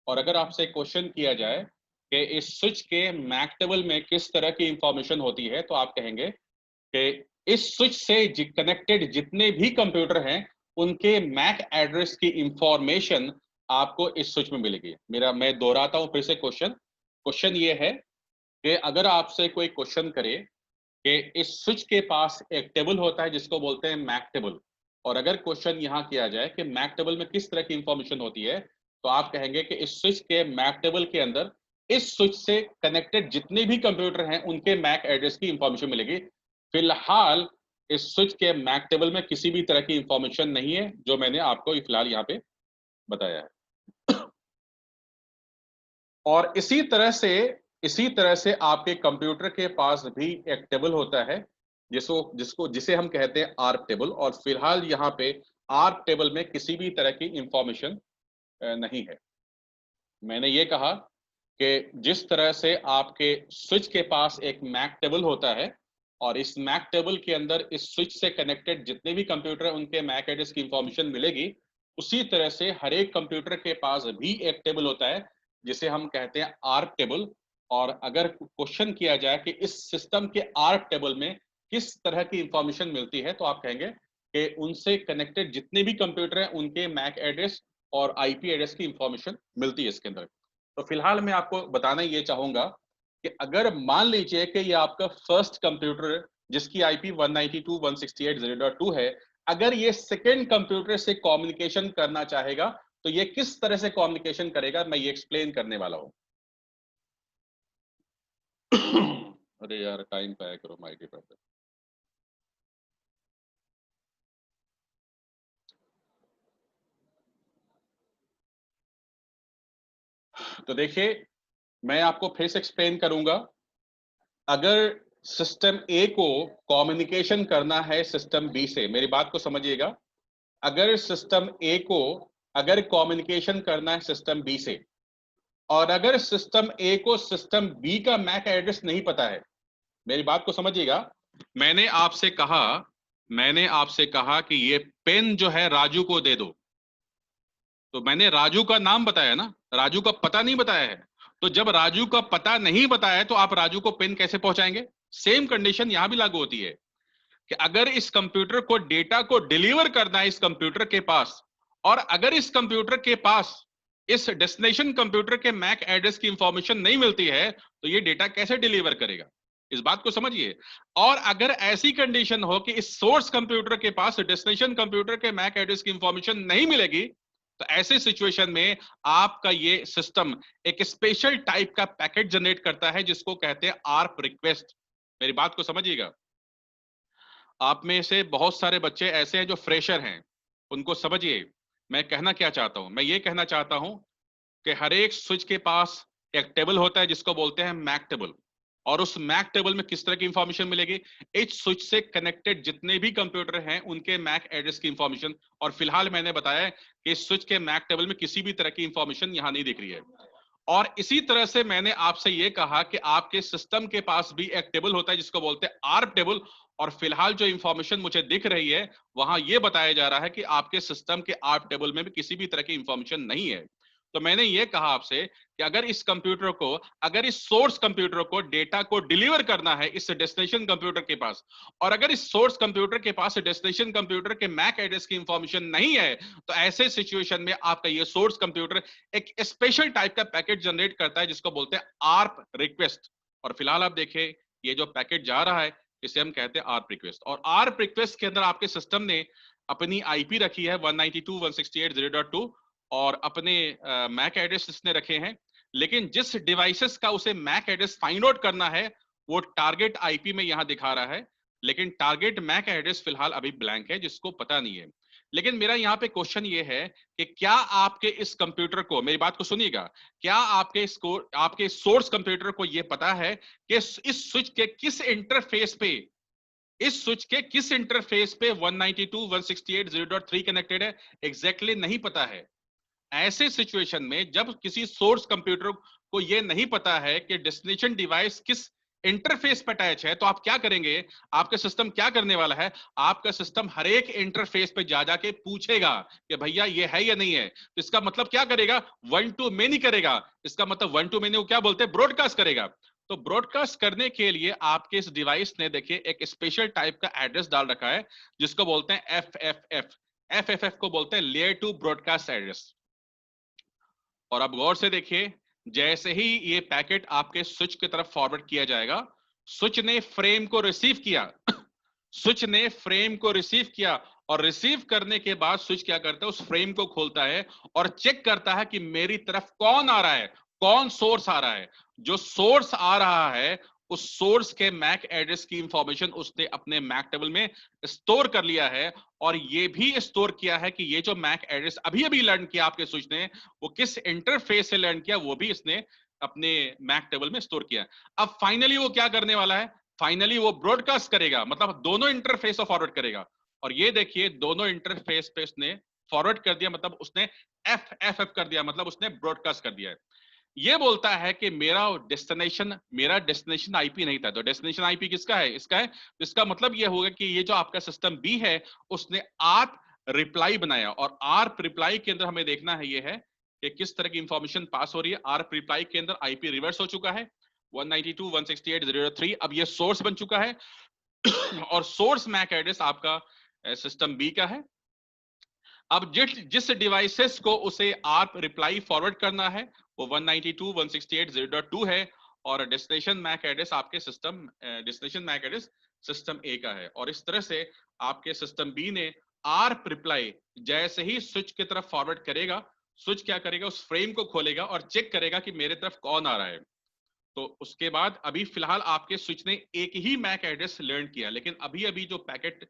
और अगर आपसे क्वेश्चन किया जाए कि इस स्विच के मैक टेबल में किस तरह की इंफॉर्मेशन होती है, तो आप कहेंगे कि इस स्विच से कनेक्टेड जितने भी कंप्यूटर हैं उनके मैक एड्रेस की इंफॉर्मेशन आपको इस स्विच में मिलेगी। मैं दोहराता हूं फिर से क्वेश्चन ये है कि अगर आपसे कोई क्वेश्चन करे कि इस स्विच के पास एक टेबल होता है जिसको बोलते हैं मैक टेबल, और अगर क्वेश्चन यहाँ किया जाए कि मैक टेबल में किस तरह की इंफॉर्मेशन होती है, तो आप कहेंगे कि इस स्विच के मैक टेबल के अंदर इस स्विच से कनेक्टेड जितने भी कंप्यूटर हैं उनके मैक एड्रेस की इंफॉर्मेशन मिलेगी। फिलहाल इस स्विच के मैक टेबल में किसी भी तरह की इंफॉर्मेशन नहीं है जो मैंने आपको फिलहाल यहाँ पे बताया है। और इसी तरह से आपके कंप्यूटर के पास भी एक टेबल होता है जिसे हम कहते हैं आर्प टेबल, और फिलहाल यहाँ पे आर्प टेबल में किसी भी तरह की इंफॉर्मेशन नहीं है। मैंने ये कहा कि जिस तरह से आपके स्विच के पास एक मैक टेबल होता है और इस मैक टेबल के अंदर इस स्विच से कनेक्टेड जितने भी कंप्यूटर हैं उनके मैक एड्रेस की इंफॉर्मेशन मिलेगी, उसी तरह से हर एक कंप्यूटर के पास भी एक टेबल होता है जिसे हम कहते हैं आर्प टेबल। और अगर क्वेश्चन किया जाए कि इस सिस्टम के आर्प टेबल में किस तरह की इंफॉर्मेशन मिलती है, तो आप कहेंगे कि उनसे कनेक्टेड जितने भी कंप्यूटर हैं उनके मैक एड्रेस और आईपी एड्रेस की इंफॉर्मेशन मिलती है इसके अंदर। तो फिलहाल मैं आपको बताना ये चाहूंगा कि अगर मान लीजिए कि ये आपका फर्स्ट कंप्यूटर जिसकी आईपी 192.168.0.2 है, अगर ये सेकेंड कंप्यूटर से कम्युनिकेशन करना चाहेगा तो ये किस तरह से कम्युनिकेशन करेगा, मैं ये एक्सप्लेन करने वाला हूं। अरे यार टाइम पाया करो माय डियर ब्रदर। तो देखिए मैं आपको फिर से एक्सप्लेन करूंगा। अगर सिस्टम ए को कम्युनिकेशन करना है सिस्टम बी से, मेरी बात को समझिएगा, अगर सिस्टम ए को अगर कम्युनिकेशन करना है सिस्टम बी से और अगर सिस्टम ए को सिस्टम बी का मैक एड्रेस नहीं पता है, मेरी बात को समझिएगा, मैंने आपसे कहा कि ये पेन जो है राजू को दे दो, तो मैंने राजू का नाम बताया ना, राजू का पता नहीं बताया है। तो जब राजू का पता नहीं बताया तो आप राजू को पेन कैसे पहुंचाएंगे? सेम कंडीशन यहां भी लागू होती है कि अगर इस कंप्यूटर को डेटा को डिलीवर करना है इस कंप्यूटर के पास, और अगर इस कंप्यूटर के पास इस डेस्टिनेशन कंप्यूटर के मैक एड्रेस की इंफॉर्मेशन नहीं मिलती है तो ये डेटा कैसे डिलीवर करेगा? इस बात को समझिए। और अगर ऐसी कंडीशन हो कि इस सोर्स कंप्यूटर के पास डेस्टिनेशन कंप्यूटर के मैक एड्रेस की इंफॉर्मेशन नहीं मिलेगी, तो ऐसे सिचुएशन में आपका ये सिस्टम एक स्पेशल टाइप का पैकेट जनरेट करता है जिसको कहते हैं आर्प रिक्वेस्ट। मेरी बात को समझिएगा। आप में से बहुत सारे बच्चे ऐसे हैं जो फ्रेशर हैं, उनको समझिए मैं कहना क्या चाहता हूं। मैं ये कहना चाहता हूं कि हर एक स्विच के पास एक टेबल होता है जिसको बोलते हैं मैक टेबल, और उस मैक टेबल में किस तरह की इंफॉर्मेशन मिलेगी? इस स्विच से कनेक्टेड जितने भी कंप्यूटर हैं उनके मैक एड्रेस की इंफॉर्मेशन। और फिलहाल मैंने बताया कि इस स्विच के मैक टेबल में किसी भी तरह की इंफॉर्मेशन यहां नहीं दिख रही है। और इसी तरह से मैंने आपसे यह कहा कि आपके सिस्टम के पास भी एक टेबल होता है जिसको बोलते हैं आर्प टेबल, और फिलहाल जो इंफॉर्मेशन मुझे दिख रही है वहां यह बताया जा रहा है कि आपके सिस्टम के आर्प टेबल में भी किसी भी तरह की इंफॉर्मेशन नहीं है। तो मैंने ये कहा आपसे कि अगर इस सोर्स कंप्यूटर को डेटा को डिलीवर करना है इस डेस्टिनेशन कंप्यूटर के पास, और अगर इस सोर्स कंप्यूटर के पास डेस्टिनेशन कंप्यूटर के मैक एड्रेस की इंफॉर्मेशन नहीं है, तो ऐसे सिचुएशन में आपका ये सोर्स कंप्यूटर एक स्पेशल टाइप का पैकेट जनरेट करता है जिसको बोलते हैं आर्प रिक्वेस्ट। और फिलहाल आप देखिए ये जो पैकेट जा रहा है इसे हम कहते हैं आर्प रिक्वेस्ट, और आर्प रिक्वेस्ट के अंदर आपके सिस्टम ने अपनी आईपी रखी है 192.168.0.2 और अपने मैक एड्रेस इसने रखे हैं, लेकिन जिस डिवाइसेस का उसे मैक एड्रेस फाइंड आउट करना है वो टारगेट आईपी में यहां दिखा रहा है, लेकिन टारगेट मैक एड्रेस फिलहाल अभी ब्लैंक है जिसको पता नहीं है। लेकिन मेरा यहाँ पे क्वेश्चन ये है कि क्या आपके इस कंप्यूटर को, मेरी बात को सुनिएगा, क्या आपके सोर्स कंप्यूटर को यह पता है कि इस स्विच के किस इंटरफेस पे 192.168.0.3 कनेक्टेड है? एग्जैक्टली नहीं पता है। ऐसे सिचुएशन में जब किसी सोर्स कंप्यूटर को यह नहीं पता है कि डेस्टिनेशन डिवाइस किस इंटरफेस पे अटैच है, तो आप क्या करेंगे, आपका सिस्टम क्या करने वाला है, आपका सिस्टम हर एक इंटरफेस पे जा जाके पूछेगा कि भैया ये है या नहीं है। तो इसका मतलब क्या करेगा, वन टू मेनी करेगा। इसका मतलब वन टू मेनी को क्या बोलते हैं, ब्रॉडकास्ट करेगा। तो ब्रॉडकास्ट करने के लिए आपके इस डिवाइस ने देखिए एक स्पेशल टाइप का एड्रेस डाल रखा है, जिसको बोलते हैं एफएफएफ। एफएफएफ को बोलते हैं लेयर टू ब्रॉडकास्ट एड्रेस। और अब गौर से देखिए, जैसे ही ये पैकेट आपके स्विच की तरफ फॉरवर्ड किया जाएगा, स्विच ने फ्रेम को रिसीव किया स्विच ने फ्रेम को रिसीव किया, और रिसीव करने के बाद स्विच क्या करता है, उस फ्रेम को खोलता है और चेक करता है कि मेरी तरफ कौन आ रहा है, कौन सोर्स आ रहा है। जो सोर्स आ रहा है, उस सोर्स के मैक एड्रेस की इंफॉर्मेशन उसने अपने मैक टेबल में स्टोर कर लिया है, और ये भी स्टोर किया है कि ये जो मैक एड्रेस अभी अभी लर्न किया आपके स्विच ने, वो किस इंटरफेस से लर्न किया, वो भी इसने अपने मैक टेबल में स्टोर किया। अब फाइनली वो क्या करने वाला है, फाइनली वो ब्रॉडकास्ट करेगा, मतलब दोनों इंटरफेस को फॉरवर्ड करेगा। और ये देखिए दोनों इंटरफेस पे उसने फॉरवर्ड कर दिया, मतलब उसने एफ एफ एफ कर दिया, मतलब उसने ब्रॉडकास्ट कर दिया है। ये बोलता है कि मेरा डेस्टिनेशन आईपी नहीं था, तो डेस्टिनेशन आईपी किसका है, इसका है। तो इसका मतलब ये होगा कि ये जो आपका सिस्टम बी है, उसने आर्प रिप्लाई बनाया, और आर्प रिप्लाई के अंदर हमें देखना है ये है कि किस तरह की इंफॉर्मेशन पास हो रही है। आर्प रिप्लाई के अंदर आईपी रिवर्स हो चुका है 192.168.0.3, अब ये सोर्स बन चुका है और सोर्स मैक एड्रेस आपका सिस्टम बी का है। अब जिस डिवाइसेस को उसे आर्प रिप्लाई फॉरवर्ड करना है वो 192.168.0.2 है, और डेस्टिनेशन मैक एड्रेस आपके system destination MAC address system A का है। और इस तरह से आपके सिस्टम बी ने आर्प रिप्लाई जैसे ही स्विच की तरफ फॉरवर्ड करेगा, स्विच क्या करेगा, उस फ्रेम को खोलेगा और चेक करेगा कि मेरे तरफ कौन आ रहा है। तो उसके बाद अभी फिलहाल आपके स्विच ने एक ही मैक एड्रेस लर्न किया, लेकिन अभी अभी जो पैकेट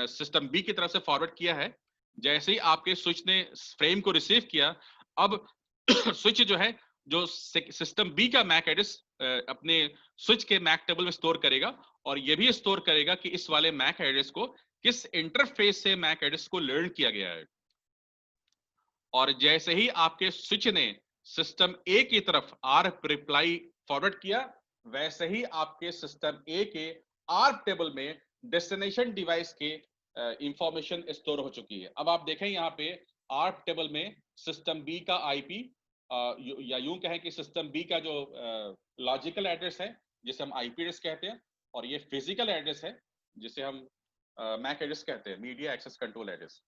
सिस्टम बी की तरफ से फॉरवर्ड किया है, जैसे ही आपके स्विच ने फ्रेम को रिसीव किया, अब स्विच जो है, जो सिस्टम बी का मैक एड्रेस अपने स्विच के मैक टेबल में स्टोर करेगा, और ये भी स्टोर करेगा कि इस वाले मैक एड्रेस को किस इंटरफेस से मैक एड्रेस को लर्न किया गया है। और जैसे ही आपके स्विच ने सिस्टम ए की तरफ आर्प रिप्लाई फॉरवर्ड किया, वैसे ही आपके सिस्टम ए के आर्प टेबल में डेस्टिनेशन डिवाइस के इंफॉर्मेशन स्टोर हो चुकी है। अब आप देखें यहाँ पे आर्प टेबल में सिस्टम बी का आईपी, या यूं कहें कि सिस्टम बी का जो लॉजिकल एड्रेस है, जिसे हम आईपी एड्रेस कहते हैं, और ये फिजिकल एड्रेस है जिसे हम मैक एड्रेस कहते हैं, मीडिया एक्सेस कंट्रोल एड्रेस।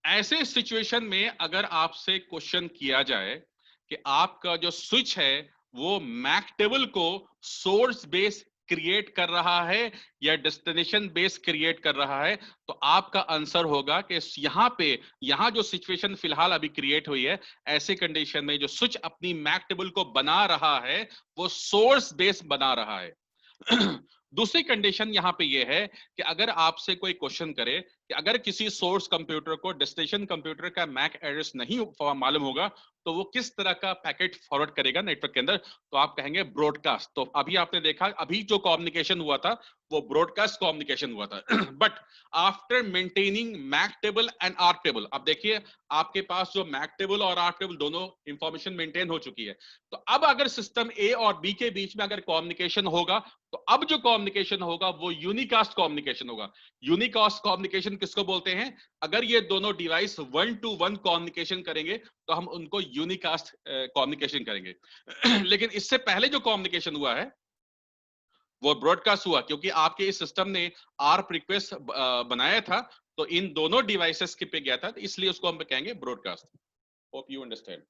ऐसे सिचुएशन में अगर आपसे क्वेश्चन किया जाए कि आपका जो स्विच है वो मैक टेबल को सोर्स बेस क्रिएट कर रहा है या डेस्टिनेशन बेस क्रिएट कर रहा है, तो आपका आंसर होगा कि यहां जो सिचुएशन फिलहाल अभी क्रिएट हुई है, ऐसे कंडीशन में जो स्विच अपनी मैक टेबल को बना रहा है वो सोर्स बेस बना रहा है। दूसरी कंडीशन यहां पे ये है कि अगर आपसे कोई क्वेश्चन करे कि अगर किसी सोर्स कंप्यूटर को डेस्टिनेशन कंप्यूटर का मैक एड्रेस नहीं मालूम होगा, तो वो किस तरह का पैकेट फॉरवर्ड करेगा नेटवर्क के अंदर, तो आप कहेंगे ब्रॉडकास्ट। तो अभी आपने देखा, अभी जो कम्युनिकेशन हुआ था वो ब्रॉडकास्ट कम्युनिकेशन हुआ था। But after maintaining MAC table and ARP table, अब देखिए आपके पास जो मैक टेबल और आर्क टेबल दोनों इंफॉर्मेशन मेंटेन हो चुकी है, तो अब अगर सिस्टम ए और बी के बीच में अगर कम्युनिकेशन होगा, तो अब जो कम्युनिकेशन होगा वो यूनिकास्ट कम्युनिकेशन होगा। यूनिकास्ट कम्युनिकेशन किसको बोलते हैं, अगर ये दोनों डिवाइस 1 to 1 कम्युनिकेशन करेंगे तो हम उनको यूनिकास्ट कम्युनिकेशन करेंगे। लेकिन इससे पहले जो कम्युनिकेशन हुआ है वो ब्रॉडकास्ट हुआ, क्योंकि आपके इस सिस्टम ने आर्प रिक्वेस्ट बनाया था, तो इन दोनों डिवाइसेस के पे गया था, तो इसलिए उसको हम कहेंगे ब्रॉडकास्ट। Hope you understand.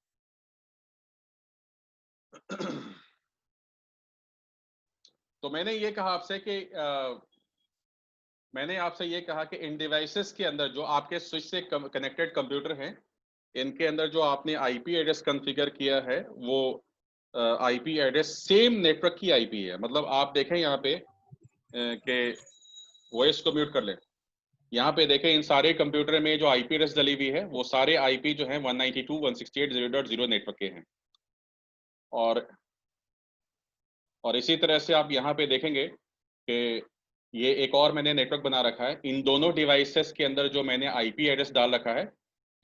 तो मैंने ये कहा कि इन डिवाइसेस के अंदर जो आपके स्विच से कनेक्टेड कंप्यूटर हैं, इनके अंदर जो आपने आईपी एड्रेस कॉन्फ़िगर किया है वो आईपी एड्रेस सेम नेटवर्क की आईपी है। मतलब आप देखें यहाँ पे कि वॉइस को म्यूट कर लें, यहाँ पे देखें इन सारे कंप्यूटर में जो आईपी एड्रेस डली हुई है वो सारे आईपी जो हैं 192.168.0.0 नेटवर्क के हैं। और इसी तरह से आप यहाँ पे देखेंगे कि ये एक और मैंने नेटवर्क बना रखा है। इन दोनों डिवाइसेस के अंदर जो मैंने आईपी एड्रेस डाल रखा है,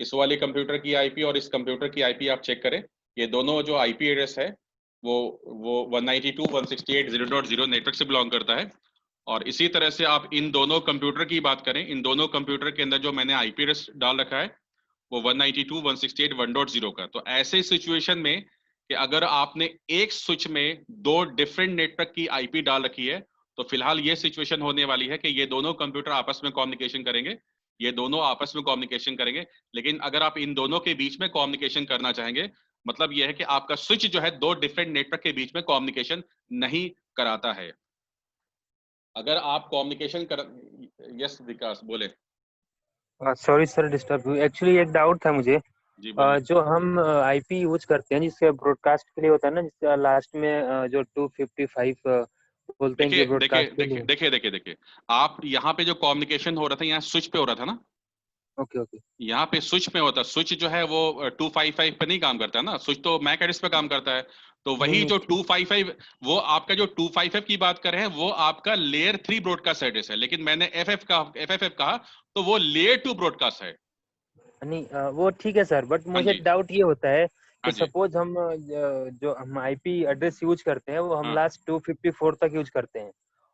इस वाले कंप्यूटर की आईपी और इस कंप्यूटर की आईपी आप चेक करें, ये दोनों जो आईपी एड्रेस है वो 192.168.0.0 नेटवर्क से बिलोंग करता है। और इसी तरह से आप इन दोनों कंप्यूटर की बात करें, इन दोनों कंप्यूटर के अंदर जो मैंने आईपी एड्रेस डाल रखा है वो 192.168.1.0 का। तो ऐसे सिचुएशन में कि अगर आपने एक स्विच में दो डिफरेंट नेटवर्क की आईपी डाल रखी है, तो फिलहाल ये सिचुएशन होने वाली है कि ये दोनों कंप्यूटर आपस में कम्युनिकेशन करेंगे, ये दोनों आपस में कम्युनिकेशन करेंगे। लेकिन अगर आप इन दोनों के बीच में कम्युनिकेशन करना चाहेंगे, मतलब यह है कि आपका स्विच जो है दो डिफरेंट नेटवर्क के बीच में कम्युनिकेशन नहीं कराता है। अगर आप कम्युनिकेशन कर, यस विकास बोले। सॉरी सर डिस्टर्ब हुई। एक्चुअली एक डाउट था मुझे। जी बोलिए। जो हम आईपी यूज करते हैं जिससे ब्रॉडकास्ट के लिए होता है ना, जिससे लास्ट में जो 255 बोलते हैं कि देखिए देखिए ब्रॉडकास्ट के देखिए लिए। देखिए देखिए देखिए आप यहाँ पे जो कम्युनिकेशन हो रहा था यहाँ स्विच पे हो रहा था ना, ओके ओके। यहाँ पे स्विच में होता, स्विच जो है वो 255 पे नहीं काम करता है ना, स्विच तो मैक एड्रेस पे काम करता है। तो नहीं वही नहीं जो ठीक। 255, वो आपका जो 255 की बात कर रहे हैं वो आपका लेयर 3 ब्रॉडकास्ट एड्रेस है, लेकिन मैंने एफएफएफ कहा तो वो लेयर 2 ब्रॉडकास्ट है। नहीं वो ठीक है सर, बट हाँ मुझे जी, डाउट ये होता है हाँ कि जी, सपोज हम जो हम आईपी एड्रेस यूज करते हैं वो हम हाँ। लास्ट 254 तक यूज करते हैं।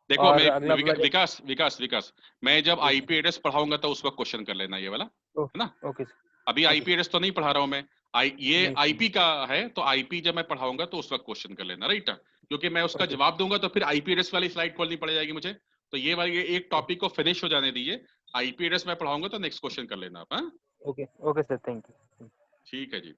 देखो और मैं अगला विकास विकास विकास मैं जब जी आईपी एड्रेस पढ़ाऊंगा तो उस वक्त क्वेश्चन कर लेना ये वाला, सर। है ना। Okay sir. अभी ओके आईपी एड्रेस तो नहीं पढ़ा रहा हूं मैं, ये नहीं सर। आईपी का है, तो आईपी जब मैं पढ़ाऊंगा तो उस वक्त क्वेश्चन कर लेना, राइट। क्योंकि मैं उसका ओके जवाब दूंगा तो फिर आईपी एड्रेस वाली स्लाइड खोलनी पड़ जाएगी मुझे। तो ये वाली ये एक टॉपिक को फिनिश हो जाने दीजिए, आईपी एड्रेस मैं पढ़ाऊंगा तो नेक्स्ट क्वेश्चन कर लेना आप। हाँ okay okay sir, thank you. ठीक है जी।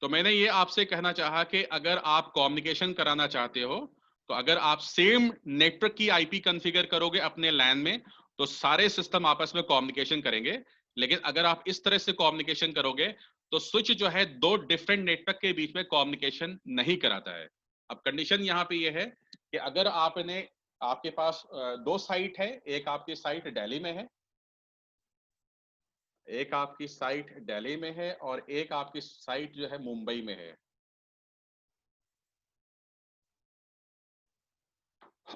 तो मैंने ये आपसे कहना चाहा कि अगर आप कम्युनिकेशन कराना चाहते हो, तो अगर आप सेम नेटवर्क की आईपी कॉन्फ़िगर करोगे अपने लैन में, तो सारे सिस्टम आपस में कम्युनिकेशन करेंगे। लेकिन अगर आप इस तरह से कम्युनिकेशन करोगे तो स्विच जो है दो डिफरेंट नेटवर्क के बीच में कम्युनिकेशन नहीं कराता है। अब कंडीशन यहाँ पे ये है कि अगर आपने, आपके पास दो साइट है, एक आपकी साइट दिल्ली में है, एक आपकी साइट दिल्ली में है और एक आपकी साइट जो है मुंबई में है।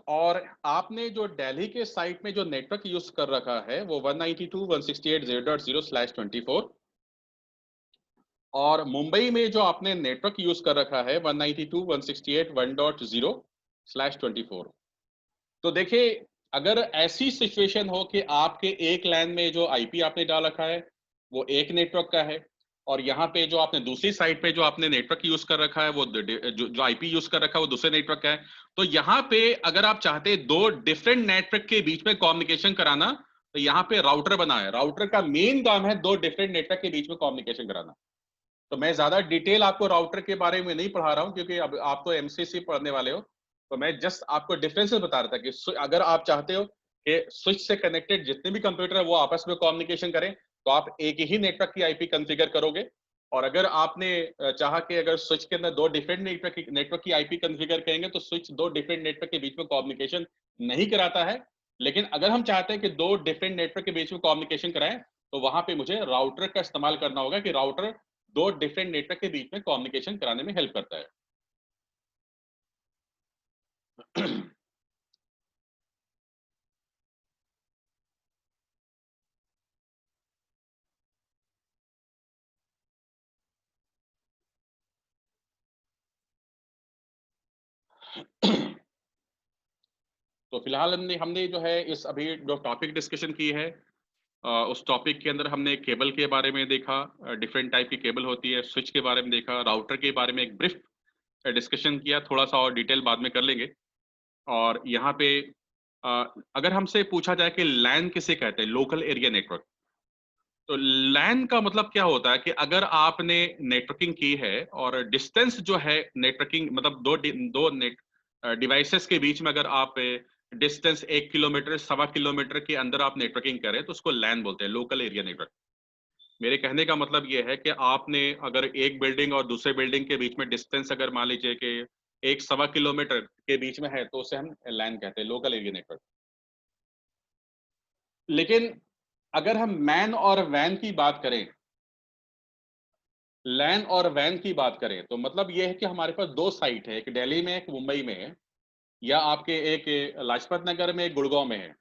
और आपने जो दिल्ली के साइट में जो नेटवर्क यूज कर रखा है वो 192.168.0.0/24, और मुंबई में जो आपने नेटवर्क यूज कर रखा है 192.168.1.0/24। तो देखिए, अगर ऐसी सिचुएशन हो कि आपके एक लैन में जो आईपी आपने डाल रखा है वो एक नेटवर्क का है, और यहाँ पे जो आपने दूसरी साइट पे जो आपने नेटवर्क यूज कर रखा है वो जो आईपी यूज कर रखा है वो दूसरे नेटवर्क का है, तो यहाँ पे अगर आप चाहते हैं दो डिफरेंट नेटवर्क के बीच में कम्युनिकेशन कराना, तो यहाँ पे राउटर बना है। राउटर का मेन काम है दो डिफरेंट नेटवर्क के बीच में कम्युनिकेशन कराना। तो मैं ज्यादा डिटेल आपको राउटर के बारे में नहीं पढ़ा रहा हूँ क्योंकि अब आप तो एमसीसी पढ़ने वाले हो। तो मैं जस्ट आपको डिफरेंसेस बता रहा था कि अगर आप चाहते हो कि स्विच से कनेक्टेड जितने भी कंप्यूटर है वो आपस में कम्युनिकेशन करें, तो आप एक ही नेटवर्क की आईपी कॉन्फ़िगर करोगे। और अगर आपने चाहा कि अगर स्विच के अंदर दो डिफरेंट नेटवर्क की आईपी कॉन्फ़िगर करेंगे तो स्विच दो डिफरेंट नेटवर्क के बीच में कम्युनिकेशन नहीं कराता है। लेकिन अगर हम चाहते हैं कि दो डिफरेंट नेटवर्क के बीच में कम्युनिकेशन कराएं, तो वहां पे मुझे राउटर का इस्तेमाल करना होगा कि राउटर दो डिफरेंट नेटवर्क के बीच में कम्युनिकेशन कराने में हेल्प करता है। तो फिलहाल हमने हमने जो है इस अभी जो टॉपिक डिस्कशन की है, उस टॉपिक के अंदर हमने केबल के बारे में देखा, डिफरेंट टाइप की केबल होती है, स्विच के बारे में देखा, राउटर के बारे में एक ब्रीफ डिस्कशन किया, थोड़ा सा और डिटेल बाद में कर लेंगे। और यहाँ पे अ, अगर हमसे पूछा जाए कि लैन किसे कहते हैं, लोकल एरिया नेटवर्क, तो लैन का मतलब क्या होता है कि अगर आपने नेटवर्किंग की है और डिस्टेंस जो है नेटवर्किंग, मतलब दो नेट डिवाइसेस के बीच में अगर आप डिस्टेंस 1 किलोमीटर 1.25 किलोमीटर के अंदर आप नेटवर्किंग करें तो उसको लैन बोलते हैं, लोकल एरिया नेटवर्क। मेरे कहने का मतलब ये है कि आपने अगर एक बिल्डिंग और दूसरे बिल्डिंग के बीच में डिस्टेंस अगर मान लीजिए कि 1 1.25 किलोमीटर के बीच में है तो उसे हम लैन कहते हैं, लोकल एरिया नेटवर्क। लेकिन अगर हम मैन और वैन की बात करें, लैन और वैन की बात करें, तो मतलब ये है कि हमारे पास दो साइट है, एक दिल्ली में एक मुंबई में है, या आपके एक लाजपत नगर में एक गुड़गांव में है।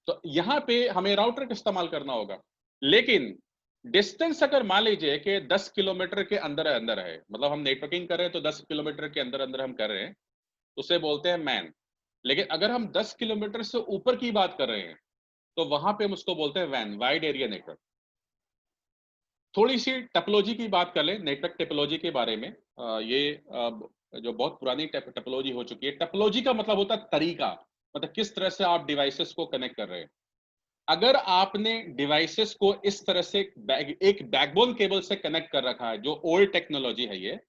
तो यहाँ पे हमें राउटर का इस्तेमाल करना होगा। लेकिन डिस्टेंस अगर मान लीजिए कि 10 किलोमीटर के अंदर अंदर है, मतलब हम नेटवर्किंग कर रहे हैं तो 10 किलोमीटर के अंदर अंदर हम कर रहे हैं, उसे बोलते हैं मैन। लेकिन अगर हम 10 किलोमीटर से ऊपर की बात कर रहे हैं तो वहां पे हम उसको बोलते हैं वैन, वाइड एरिया नेटवर्क। थोड़ी सी टोपोलॉजी की बात कर ले, नेटवर्क टोपोलॉजी के बारे में। ये जो बहुत पुरानी टोपोलॉजी हो चुकी है। टोपोलॉजी का मतलब होता है तरीका, मतलब किस तरह से आप डिवाइसेस को कनेक्ट कर रहे हैं। अगर आपने डिवाइसेस को इस तरह से एक बैकबोन केबल से कनेक्ट कर रखा है, जो ओल्ड टेक्नोलॉजी है ये,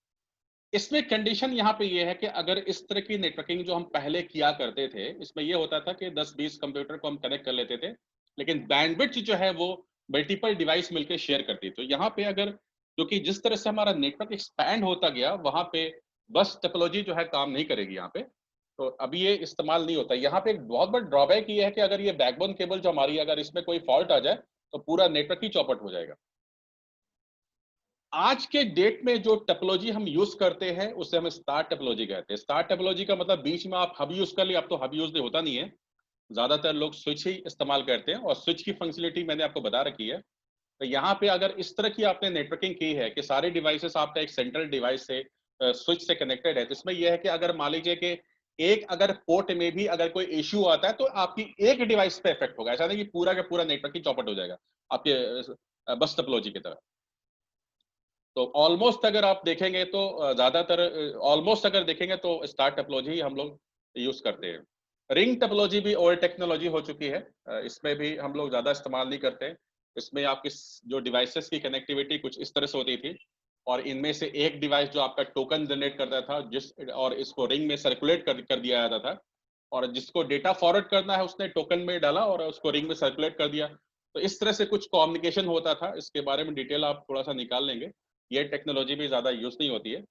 इसमें कंडीशन यहाँ पे ये है कि अगर इस तरह की नेटवर्किंग जो हम पहले किया करते थे, इसमें ये होता था कि 10-20 कंप्यूटर को हम कनेक्ट कर लेते थे, लेकिन बैंडविड्थ जो है वो मल्टीपल डिवाइस मिलकर शेयर करती। तो यहाँ पे अगर, क्योंकि जिस तरह से हमारा नेटवर्क एक्सपैंड होता गया, वहां पे बस टोपोलॉजी जो है काम नहीं करेगी यहाँ पे, तो अभी ये इस्तेमाल नहीं होता। यहाँ पे एक बहुत बड़ा ड्रॉबैक ये है कि अगर ये बैकबोन केबल जो हमारी, अगर इसमें कोई फॉल्ट आ जाए तो पूरा नेटवर्क ही चौपट हो जाएगा। आज के डेट में जो टोपोलॉजी हम यूज करते हैं उसे हम स्टार टोपोलॉजी कहते हैं। स्टार टोपोलॉजी का मतलब बीच में आप हब यूज कर लिए, अब तो हब यूज होता नहीं है, ज्यादातर लोग स्विच ही इस्तेमाल करते हैं, और स्विच की फंक्शनलिटी मैंने आपको बता रखी है। तो यहाँ पे अगर इस तरह की आपने नेटवर्किंग की है कि सारे डिवाइसेस आपका एक सेंट्रल डिवाइस से स्विच से कनेक्टेड है, तो इसमें यह है कि अगर मान लीजिए कि एक अगर पोर्ट में भी अगर कोई इश्यू आता है तो आपकी एक डिवाइस पे इफेक्ट होगा, ऐसा नहीं कि पूरा का पूरा नेटवर्क ही चौपट हो जाएगा आपके बस टोपोलॉजी की तरह। तो ऑलमोस्ट अगर आप देखेंगे तो ज्यादातर ऑलमोस्ट अगर देखेंगे तो स्टार टोपोलॉजी ही हम लोग यूज करते हैं। रिंग टोपोलॉजी भी ओल्ड टेक्नोलॉजी हो चुकी है, इसमें भी हम लोग ज्यादा इस्तेमाल नहीं करते। इसमें आपकी जो डिवाइसेस की कनेक्टिविटी कुछ इस तरह से होती थी, और इनमें से एक डिवाइस जो आपका टोकन जनरेट करता था, और इसको रिंग में सर्कुलेट कर दिया जाता था, और जिसको डेटा फॉरवर्ड करना है उसने टोकन में डाला और उसको रिंग में सर्कुलेट कर दिया। तो इस तरह से कुछ कम्युनिकेशन होता था। इसके बारे में डिटेल आप थोड़ा सा निकाल लेंगे, ये टेक्नोलॉजी भी ज्यादा यूज नहीं होती है।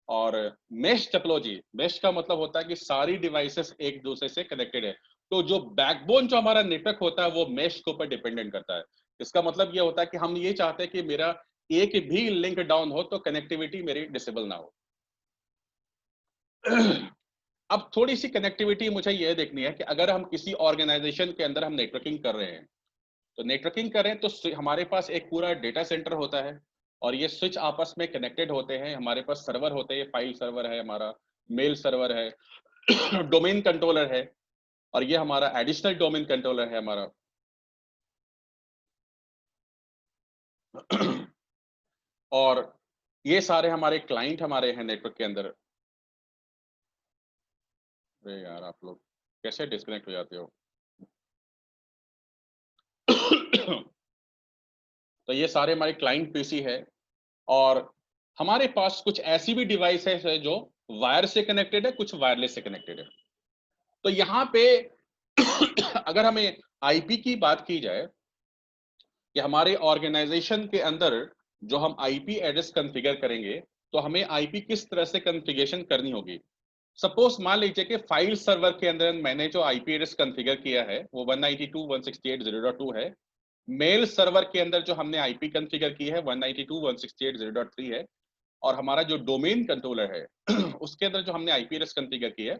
और मेश टोपोलॉजी, मेश का मतलब होता है कि सारी डिवाइसेस एक दूसरे से कनेक्टेड है। तो जो बैकबोन जो हमारा नेटवर्क होता है वो मेश के ऊपर डिपेंडेंट करता है। इसका मतलब ये होता है कि हम ये चाहते हैं कि मेरा एक भी लिंक डाउन हो तो कनेक्टिविटी मेरी डिसेबल ना हो। अब थोड़ी सी कनेक्टिविटी मुझे ये देखनी है कि अगर हम किसी ऑर्गेनाइजेशन के अंदर हम नेटवर्किंग कर रहे हैं, तो नेटवर्किंग करें तो हमारे पास एक पूरा डेटा सेंटर होता है, और ये स्विच आपस में कनेक्टेड होते हैं। हमारे पास सर्वर होते हैं, फाइल सर्वर है, हमारा मेल सर्वर है, डोमेन कंट्रोलर है, और ये हमारा एडिशनल डोमेन कंट्रोलर है हमारा। और ये सारे हमारे क्लाइंट हमारे हैं नेटवर्क के अंदर। अरे यार, आप लोग कैसे डिस्कनेक्ट हो जाते हो? तो ये सारे हमारे क्लाइंट पीसी है, और हमारे पास कुछ ऐसी भी डिवाइसेस है जो वायर से कनेक्टेड है, कुछ वायरलेस से कनेक्टेड है। तो यहाँ पे अगर हमें आईपी की बात की जाए कि हमारे ऑर्गेनाइजेशन के अंदर जो हम आईपी एड्रेस कॉन्फ़िगर करेंगे, तो हमें आईपी किस तरह से कॉन्फ़िगरेशन करनी होगी। सपोज मान लीजिए कि फाइल सर्वर के अंदर मैंने जो आईपी एड्रेस कॉन्फ़िगर किया है वो 192.168.0.2 है। मेल सर्वर के अंदर जो हमने आईपी कॉन्फ़िगर की है 192.168.0.3 है, और हमारा जो डोमेन कंट्रोलर है उसके अंदर जो हमने आईपी एड्रेस कॉन्फ़िगर की है,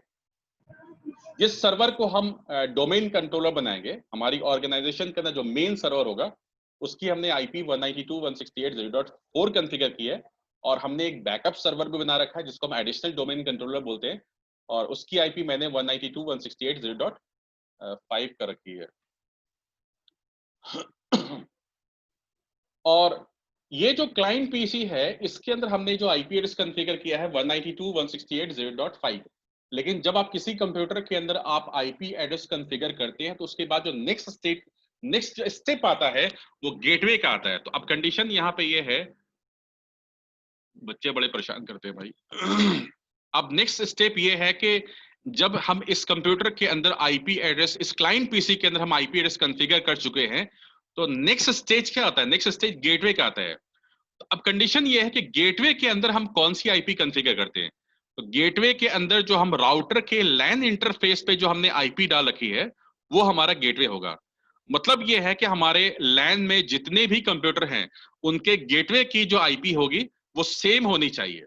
जिस सर्वर को हम डोमेन कंट्रोलर बनाएंगे, हमारी ऑर्गेनाइजेशन के अंदर जो मेन सर्वर होगा उसकी हमने आईपी 192.168.0.4 कॉन्फ़िगर की है, और हमने एक बैकअप सर्वर भी बना रखा है जिसको हम एडिशनल डोमेन कंट्रोलर बोलते हैं, और उसकी आईपी मैंने 192.168.0.5 कर रखी है। और ये जो क्लाइंट पीसी है इसके अंदर हमने जो आईपी एड्रेस कॉन्फ़िगर किया है 192.168.0.5। लेकिन जब आप किसी कंप्यूटर के अंदर आप आईपी एड्रेस कॉन्फ़िगर करते हैं तो उसके बाद जो नेक्स्ट स्टेप आता है वो गेटवे का आता है। तो अब कंडीशन यहाँ पे ये है, बच्चे बड़े परेशान करते हैं भाई। अब नेक्स्ट स्टेप ये है कि जब हम इस कंप्यूटर के अंदर आईपी एड्रेस, इस क्लाइंट पीसी के अंदर हम आईपी एड्रेस कॉन्फ़िगर कर चुके हैं, तो नेक्स्ट स्टेज क्या आता है? नेक्स्ट स्टेज गेटवे का आता है। तो अब कंडीशन ये है कि गेटवे के अंदर हम कौन सी आईपी कॉन्फ़िगर करते हैं। तो गेटवे के अंदर जो हम राउटर के लैन इंटरफेस पे जो हमने आईपी डाल रखी है वो हमारा गेटवे होगा। मतलब ये है कि हमारे लैन में जितने भी कंप्यूटर हैं उनके गेटवे की जो आईपी होगी वो सेम होनी चाहिए।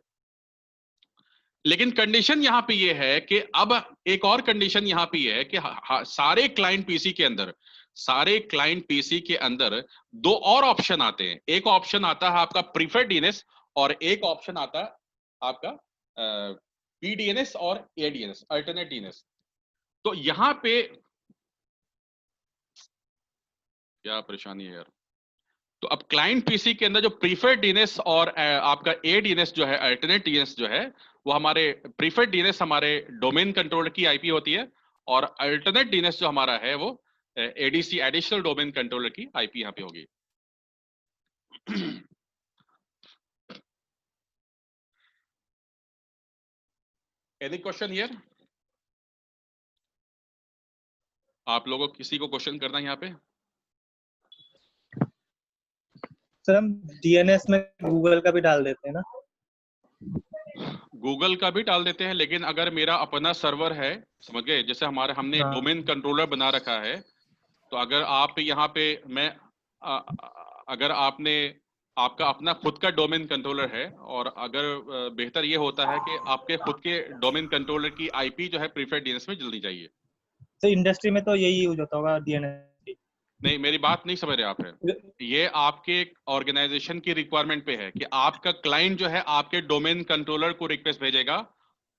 लेकिन कंडीशन यहाँ पे ये है कि अब एक और कंडीशन यहाँ पे ये है कि सारे क्लाइंट पीसी के अंदर सारे क्लाइंट पीसी के अंदर दो और ऑप्शन आते हैं। एक ऑप्शन आता है आपका प्रीफर्ड डीएनएस और एक ऑप्शन आता है आपका पीडीएनएस और एडीएनएस, अल्टरनेट डीएनएस। तो यहां पे क्या परेशानी है यार। तो अब क्लाइंट पीसी के अंदर जो प्रीफर्ड डीएनएस और आपका एडीएनएस जो है, अल्टरनेट डीएनएस जो है, वो हमारे प्रीफर्ड डीएनएस हमारे डोमेन कंट्रोलर की आईपी होती है और अल्टरनेट डीएनएस जो हमारा है वो एडीसी, एडिशनल डोमेन कंट्रोलर की आईपी यहाँ पे होगी। Any question here? आप लोगों को किसी को क्वेश्चन करना है यहाँ पे? सर हम डीएनएस में गूगल का भी डाल देते हैं ना? गूगल का भी डाल देते हैं, लेकिन अगर मेरा अपना सर्वर है, समझ गए, जैसे हमने हाँ। डोमेन कंट्रोलर बना रखा है, तो अगर आप यहाँ पे अगर आपका अपना खुद का डोमेन कंट्रोलर है, और अगर बेहतर ये होता है कि आपके खुद के डोमेन कंट्रोलर की आईपी जो है प्रीफर्ड डीएनएस में जल्दी चाहिए। तो इंडस्ट्री में तो यही यूज होता होगा डीएनएस। नहीं, मेरी बात नहीं समझ रहे आप है। ये आपके ऑर्गेनाइजेशन की रिक्वायरमेंट पे है कि आपका क्लाइंट जो है आपके डोमेन कंट्रोलर को रिक्वेस्ट भेजेगा,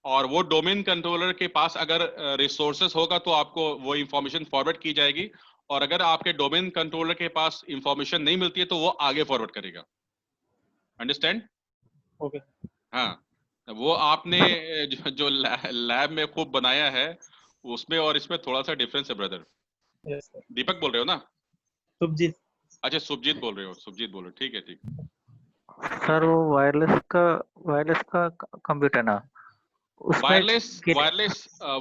और वो डोमेन कंट्रोलर के पास अगर रिसोर्सेस होगा तो आपको वो इंफॉर्मेशन फॉरवर्ड की जाएगी, और अगर आपके डोमेन कंट्रोलर के पास इंफॉर्मेशन नहीं मिलती है तो वो आगे फॉरवर्ड करेगा। अंडरस्टैंड? ओके। हाँ, वो आपने जो लैब में खूब बनाया है उसमें और इसमें थोड़ा सा डिफरेंस है ब्रदर। Yes sir. दीपक बोल रहे हो ना? सुभजीत। अच्छा, सुभजीत बोल रहे हो, सुभजीत बोल रहे हो, ठीक है, ठीक। सर वो वायरलेस का कंप्यूटर ना, उसमें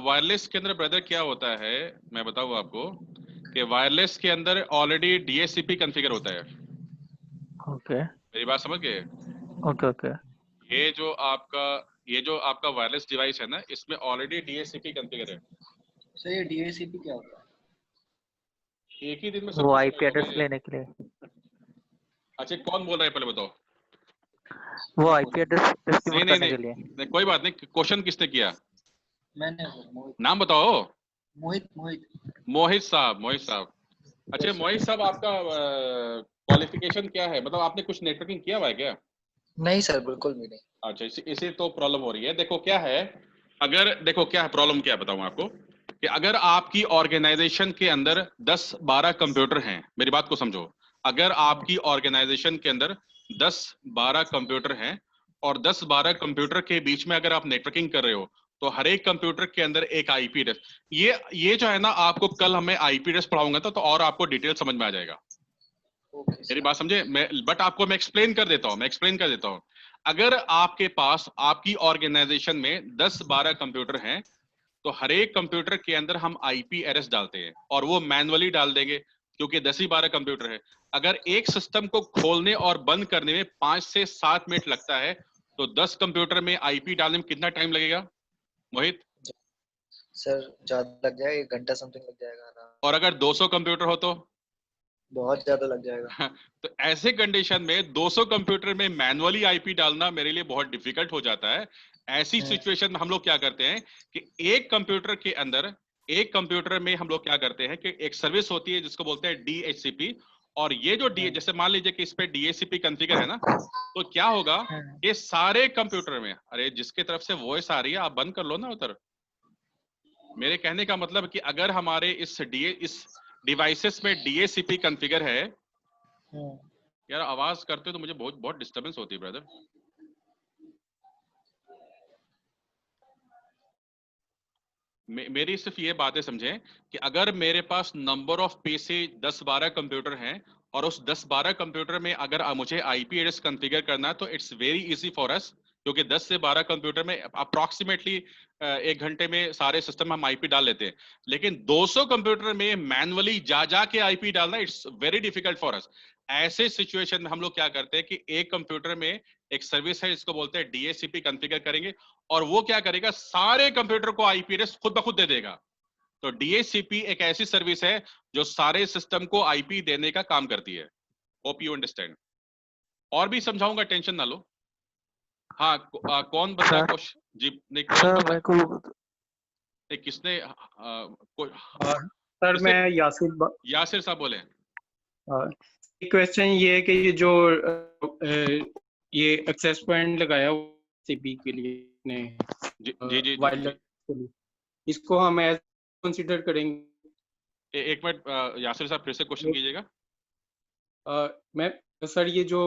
वायरलेस के अंदर ब्रदर क्या होता है, मैं बताऊं आपको कि वायरलेस के अंदर ऑलरेडी डीएचसीपी कॉन्फ़िगर होता है। ओके मेरी बात समझ गए? Okay okay. ये जो आपका वायरलेस डिवाइस है ना, इसमें ऑलरेडी डीएचसीपी कॉन्फ़िगर है। सर ये डीएचसीपी क्या होता है? एक ही दिन में सब वो कुछ आईपी एड्रेस होगा। लेने के लिए। अच्छा, कौन बोल रहा है पहले बताओ? वो आईपी एड्रेस डिस्ट्रीब्यूट करने के लिए। नहीं, कोई बात नहीं। क्वेश्चन किसने किया? मैंने मोहित। नाम बताओ। मोहित साहब। अच्छा, मोहित साहब, आपका क्वालिफिकेशन क्या है? मतलब आपने कुछ नेटवर्किंग किया हुआ है क्या? नहीं सर, बिल्कुल भी नहीं। अच्छा, इसी तो प्रॉब्लम हो रही है। देखो क्या है, प्रॉब्लम क्या है बताऊं आपको, कि अगर आपकी ऑर्गेनाइजेशन के अंदर 10-12 कंप्यूटर हैं, मेरी बात को समझो, अगर आपकी ऑर्गेनाइजेशन के अंदर 10-12 कंप्यूटर हैं और 10-12 कंप्यूटर के बीच में अगर आप नेटवर्किंग कर रहे हो, तो हर एक कंप्यूटर के अंदर एक आईपी एड्रेस, ये जो है ना, आपको कल हमें आईपी एड्रेस पढ़ाऊंगा तो और आपको डिटेल समझ में आ जाएगा। मेरी बात समझे? बट आपको मैं एक्सप्लेन कर देता हूँ। अगर आपके पास आपकी ऑर्गेनाइजेशन में 10-12 कंप्यूटर हैं, तो हर एक कंप्यूटर के अंदर हम आईपी एड्रेस डालते हैं, और वो मैनुअली डाल देंगे क्योंकि 10 ही 12 कंप्यूटर है। अगर एक सिस्टम को खोलने और बंद करने में 5 से 7 मिनट लगता है, तो 10 कंप्यूटर में आईपी डालने में कितना टाइम लगेगा मोहित? सर ज्यादा लग जाएगा, 1 घंटा समथिंग लग जाएगा। और अगर 200 कंप्यूटर हो तो बहुत ज्यादा लग जाएगा। तो ऐसे कंडीशन में 200 कंप्यूटर में मैनुअली आईपी डालना मेरे लिए बहुत डिफिकल्ट हो जाता है। ऐसी सिचुएशन में हम लोग क्या करते हैं कि एक कंप्यूटर में हम लोग क्या करते हैं कि एक सर्विस होती है जिसको बोलते हैं डीएचसीपी, और ये जो जैसे मान लीजिए कि इस पे डीएचसीपी कॉन्फ़िगर है ना, तो क्या होगा, ये सारे कंप्यूटर में, अरे जिसके तरफ से वॉइस आ रही है आप बंद कर लो ना उधर। मेरे कहने का मतलब कि अगर हमारे इस डिवाइसेस में डीएचसीपी कॉन्फ़िगर है, यार आवाज करते हो तो मुझे बहुत डिस्टर्बेंस होती है ब्रदर। मेरी सिर्फ ये बातें समझें कि अगर मेरे पास नंबर ऑफ पीसी 10-12 कंप्यूटर हैं, और उस 10-12 कंप्यूटर में अगर मुझे आईपी एड्रेस कॉन्फ़िगर करना है, तो it's very easy for us, क्योंकि 10 से 12 कंप्यूटर में अप्रोक्सीमेटली 1 घंटे में सारे सिस्टम हम आईपी डाल लेते हैं। लेकिन 200 कंप्यूटर में मैनुअली जा के आईपी डालना, it's very difficult for us. ऐसे सिचुएशन में हम लोग क्या करते हैं कि एक कंप्यूटर में एक सर्विस है जिसको बोलते हैं डीएचसीपी कॉन्फ़िगर करेंगे, और वो क्या करेगा, सारे कंप्यूटर को आईपी एड्रेस खुद ब खुद दे देगा। तो डीएचसीपी एक ऐसी सर्विस है जो सारे सिस्टम को आईपी देने का काम करती है। Hope you understand. और भी समझाऊंगा, टेंशन ना लो। हाँ, कौन बता क्वेश्चन? जी नहीं, कौन सर बता? मेरे को किसने सर सर मैं यासिर साहब बोले। एक क्वेश्चन ये है कि ये जो ये एक्सेस पॉइंट लगाया सीपी के लिए ने जी। वायरलेस के लिए, इसको हम एज कंसीडर करेंगे। एक मिनट यासिर साहब फिर से क्वेश्चन कीजिएगा। मैं सर ये जो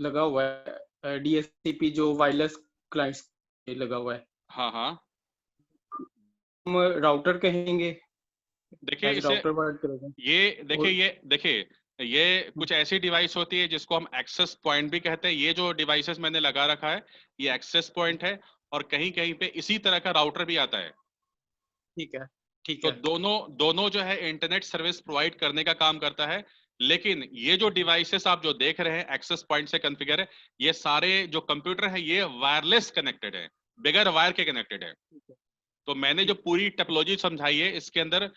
लगा हुआ है डीएससीपी जो वायरलेस क्लाइंट्स पे लगा हुआ है, हाँ हम राउटर कहेंगे, देखिए एज इसे राउटर वर्ड करेंगे। देखिए ये कुछ ऐसी डिवाइस होती है जिसको हम एक्सेस पॉइंट भी कहते हैं। ये जो डिवाइसेस मैंने लगा रखा है ये एक्सेस पॉइंट है, और कहीं कहीं पे इसी तरह का राउटर भी आता है। ठीक तो है। दोनों जो है इंटरनेट सर्विस प्रोवाइड करने का काम करता है, लेकिन ये जो डिवाइसेस आप जो देख रहे हैं एक्सेस पॉइंट से कॉन्फ़िगर है, ये सारे जो कंप्यूटर है ये वायरलेस कनेक्टेड है, बगैर वायर के कनेक्टेड है। तो मैंने जो पूरी टोपोलॉजी समझाई है इसके अंदर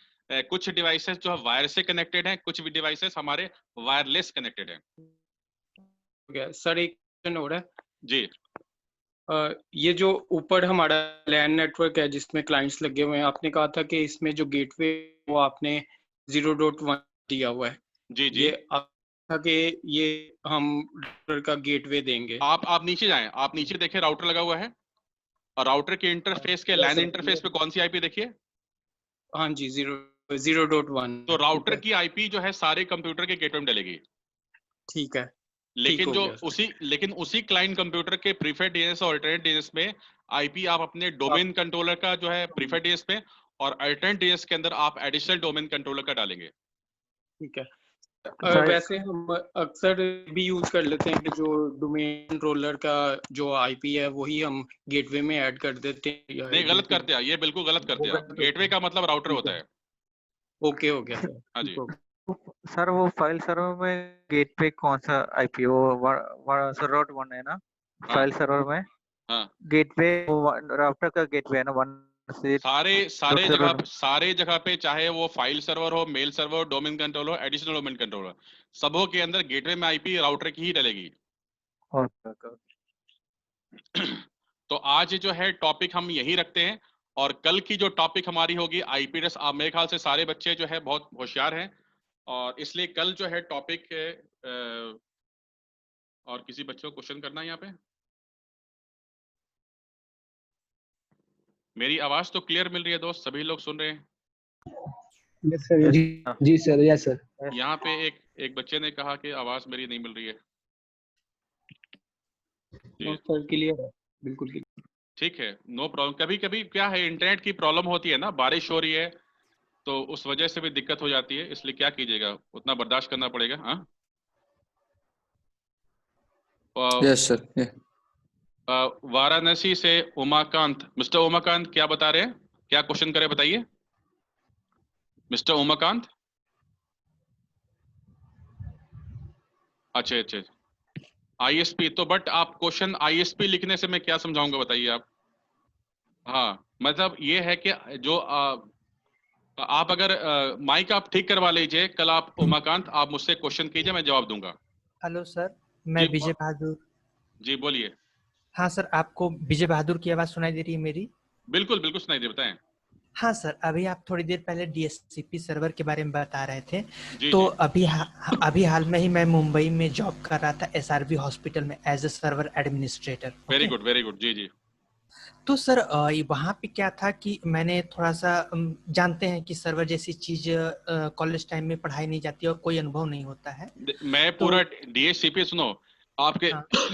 कुछ डिवाइसेस जो है वायर से कनेक्टेड हैं, कुछ भी डिवाइसेस हमारे वायरलेस कनेक्टेड हैं। सर एक क्वेश्चन हो रहा है जी। ये जो ऊपर हमारा लैन नेटवर्क है जिसमें क्लाइंट्स लगे हुए हैं, आपने कहा था कि इसमें जो गेटवे वो आपने 0.1 दिया हुआ है। जी ये आपका कि ये हम राउटर का गेटवे देंगे। आप नीचे जाएं, आप नीचे देखें राउटर लगा हुआ है, और राउटर के इंटरफेस के लैन इंटरफेस पे कौन सी आईपी देखिए? हाँ जी 0.1। तो राउटर की आईपी जो है सारे कंप्यूटर के गेटवे में डलेगी। ठीक है। लेकिन उसी क्लाइंट कंप्यूटर के प्रीफर्ड डीएनएस और अल्टरनेट डीएनएस में आईपी आप अपने डोमेन कंट्रोलर का जो है प्रीफर्ड डीएनएस पे, और अल्टरनेट डीएनएस के अंदर आप एडिशनल डोमेन कंट्रोलर का डालेंगे। ठीक है। वैसे हम अक्सर भी यूज कर लेते हैं कि जो डोमेन कंट्रोलर का जो आईपी है वही हम गेटवे में ऐड कर देते हैं। नहीं, गलत करते हैं, ये बिल्कुल गलत करते हैं। गेटवे का मतलब राउटर होता है। ओके हो गया सर। हाँ जी। सर वो फाइल सर्वर में गेटवे कौन सा आईपी वो 0.1 है ना? फाइल सर्वर में गेटवे राउटर का गेटवे है ना 1 से सारे जगह पे, चाहे वो फाइल सर्वर हो, मेल सर्वर हो, डोमेन कंट्रोलर हो, एडिशनल डोमेन कंट्रोलर, सबों के अंदर गेटवे में आईपी राउटर की ही डलेगी। तो आज जो है टॉपिक हम यही रखते हैं, और कल की जो टॉपिक हमारी होगी आईपी एड्रेस। आप मेरे ख्याल से सारे बच्चे जो है बहुत होशियार हैं, और इसलिए कल जो है टॉपिक और किसी बच्चे को क्वेश्चन करना है यहाँ पे? मेरी आवाज तो क्लियर मिल रही है दोस्त, सभी लोग सुन रहे हैं? Yes sir. जी सर। Yes sir. यहाँ पे एक बच्चे ने कहा कि आवाज मेरी नहीं मिल रही है। सर क्लियर है, बिल्कुल क्लियर। ठीक है, नो प्रॉब्लम। कभी कभी क्या है, इंटरनेट की प्रॉब्लम होती है ना, बारिश हो रही है तो उस वजह से भी दिक्कत हो जाती है, इसलिए क्या कीजिएगा, उतना बर्दाश्त करना पड़ेगा। हाँ यस सर। वाराणसी से उमाकांत, मिस्टर उमाकांत क्या बता रहे हैं, क्या क्वेश्चन करें बताइए मिस्टर उमाकांत। अच्छा आईएसपी तो, बट आप क्वेश्चन आईएसपी लिखने से मैं क्या समझाऊंगा बताइए आप। हाँ मतलब ये है कि जो आप अगर माइक आप ठीक करवा लीजिए, कल आप उमाकांत आप मुझसे क्वेश्चन कीजिए, मैं जवाब दूंगा। हेलो सर, मैं विजय बहादुर। जी बोलिए। हाँ सर, आपको विजय बहादुर की आवाज सुनाई दे रही है मेरी? बिल्कुल बिल्कुल सुनाई दे, बताएं। हाँ सर, अभी आप थोड़ी देर पहले डीएससीपी सर्वर के बारे में बता रहे थे। जी, तो जी। अभी हाल में ही मैं मुंबई में जॉब कर रहा था एसआरवी हॉस्पिटल में as a server administrator. Very good. जी। तो सर वहाँ पे क्या था कि मैंने थोड़ा सा जानते हैं कि सर्वर जैसी चीज कॉलेज टाइम में पढ़ाई नहीं जाती और कोई अनुभव नहीं होता है। मैं पूरा डीएससीपी सुनो, आपके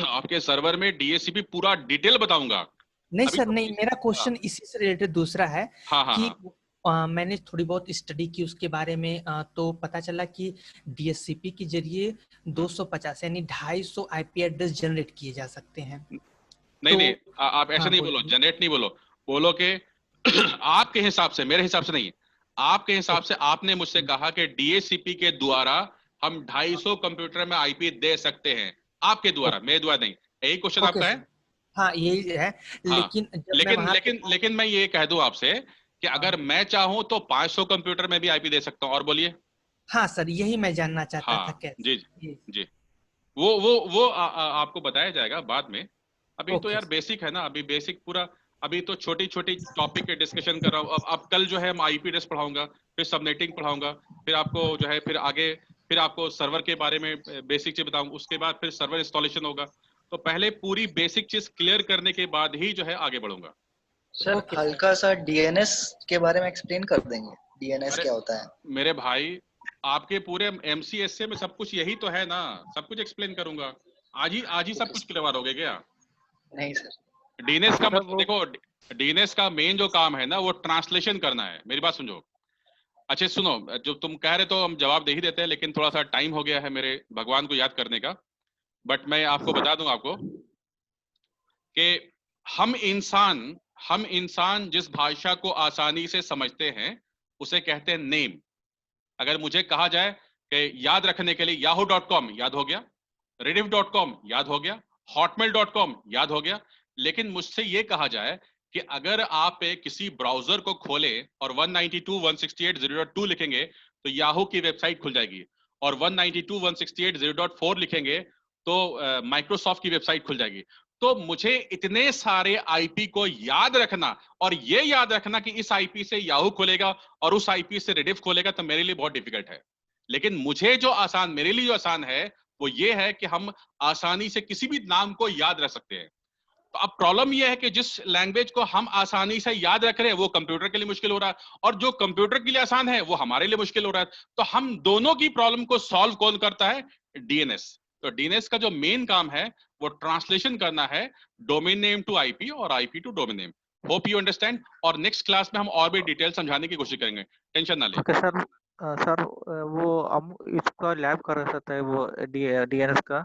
आपके सर्वर में डीएससीपी पूरा डिटेल बताऊंगा। नहीं सर, नहीं, मेरा क्वेश्चन इसी से रिलेटेड दूसरा है कि मैंने थोड़ी बहुत स्टडी की उसके बारे में, तो पता चला कि डीएससीपी के जरिए 250 यानी 250 आईपी एड्रेस जनरेट किए जा सकते हैं। नहीं आप ऐसे नहीं बोलो, जनरेट नहीं बोलो कि आपके हिसाब से, मेरे हिसाब से नहीं, आपके हिसाब से आपने मुझसे कहा कि डीएससीपी के द्वारा हम 250 कंप्यूटर में आईपी दे सकते हैं, आपके द्वारा, मेरे द्वारा नहीं। यही क्वेश्चन आपका है? हाँ यही है। लेकिन मैं ये कह दूं आपसे कि अगर मैं चाहूं तो 500 कंप्यूटर में भी आईपी दे सकता हूं। और बोलिए। हाँ सर, यही मैं जानना चाहता था कैसे। जी वो आपको बताया जाएगा बाद में। अभी तो यार बेसिक है ना, अभी बेसिक पूरा अभी तो छोटी छोटी टॉपिक के डिस्कशन कर रहा हूँ। अब कल जो है मैं आईपी एड्रेस पढ़ाऊंगा, फिर सबनेटिंग पढ़ाऊंगा, फिर आपको जो है फिर आगे फिर आपको सर्वर के बारे में बेसिक चीज बताऊंगा, उसके बाद फिर सर्वर इंस्टॉलेशन होगा। तो पहले पूरी बेसिक चीज क्लियर करने के बाद ही जो है आगे बढ़ूंगा। सर हल्का सा डीएनएस के बारे में एक्सप्लेन कर देंगे, डीएनएस क्या होता है? मेरे भाई आपके पूरे एमसीएसए में सब कुछ यही तो है ना, सब कुछ एक्सप्लेन करूंगा। आज ही सब कुछ क्लियर हो गया क्या? नहीं सर। डीएनएस का मतलब देखो, डीएनएस का मेन जो काम है ना वो ट्रांसलेशन करना है। मेरी बात समझो। अच्छा सुनो, जो तुम कह रहे तो हम जवाब दे ही देते हैं, लेकिन थोड़ा सा टाइम हो गया है मेरे भगवान को याद करने का। बट मैं आपको बता दूं आपको कि हम इंसान जिस भाषा को आसानी से समझते हैं उसे कहते हैं नेम। अगर मुझे कहा जाए कि याद रखने के लिए yahoo.com याद हो गया, rediff.com याद हो गया, hotmail.com याद हो गया, लेकिन मुझसे ये कहा जाए कि अगर आप किसी ब्राउजर को खोले और 192.168.0.2 लिखेंगे तो याहू की वेबसाइट खुल जाएगी, और 192.168.0.4 लिखेंगे तो माइक्रोसॉफ्ट की वेबसाइट खुल जाएगी। तो मुझे इतने सारे आईपी को याद रखना और ये याद रखना कि इस आईपी से याहू खोलेगा और उस आईपी से रेडिफ खोलेगा, तो मेरे लिए बहुत डिफिकल्ट है। लेकिन मेरे लिए जो आसान है वो ये है कि हम आसानी से किसी भी नाम को याद रख सकते हैं। तो अब प्रॉब्लम यह है कि जिस लैंग्वेज को हम आसानी से याद रख रहे हैं वो कंप्यूटर के लिए मुश्किल हो रहा है, और जो कंप्यूटर के लिए आसान है वो हमारे लिए मुश्किल हो रहा है। तो हम दोनों की प्रॉब्लम को सॉल्व कौन करता है? डीएनएस। तो डीएनएस का जो मेन काम है वो ट्रांसलेशन करना है डोमेन नेम टू आईपी और IP to domain name. Hope you understand. और नेक्स्ट क्लास में हम और भी डिटेल समझाने की कोशिश करेंगे, टेंशन ना ले। Okay sir. सर वो हम इसका लैब कर सकता है वो डीएनएस का,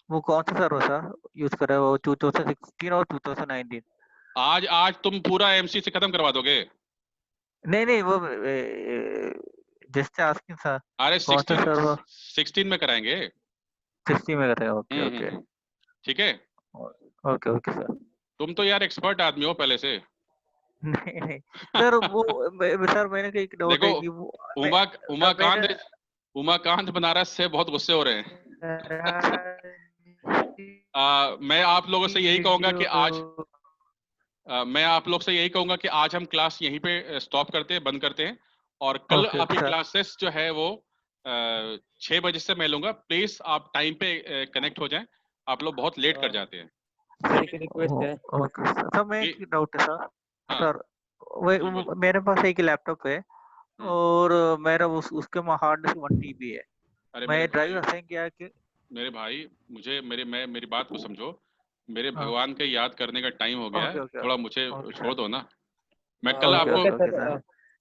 वो कौन सा सर हो सर यूज कर रहे हो? 2016 और 2019? आज तुम पूरा एमसी से खत्म करवा दोगे? नहीं वो जस्ट आस्किंग सर। अरे 16 में कराएंगे। 16 में करेंगे। ओके ठीक है। Okay sir. तुम तो यार एक्सपर्ट आदमी हो पहले से। नहीं सर वो सर मैंने एक डाउट है कि वो उमाकांत बनारस से बहुत गुस्से हो रहे हैं। मैं आप लोगों से यही कहूंगा कि आज हम क्लास यहीं पे स्टॉप करते हैं, बंद करते हैं, और कल आपकी क्लासेस जो है वो 6 बजे से मैं लूंगा। प्लीज आप टाइम पे कनेक्ट हो जाएं, आप लोग बहुत लेट कर जाते हैं। रिक्वेस्ट है। ओके सर, मैं एक डाउट है सर। सर मेरे पास एक लैपटॉप है और मेरा उसके में हार्ड डिस्क 1 TB है। मैं ड्राइव असाइन किया कि मेरे भाई मेरी बात को समझो। मेरे भगवान के याद करने का टाइम हो गया है, थोड़ा मुझे छोड़ दो ना। मैं कल आपको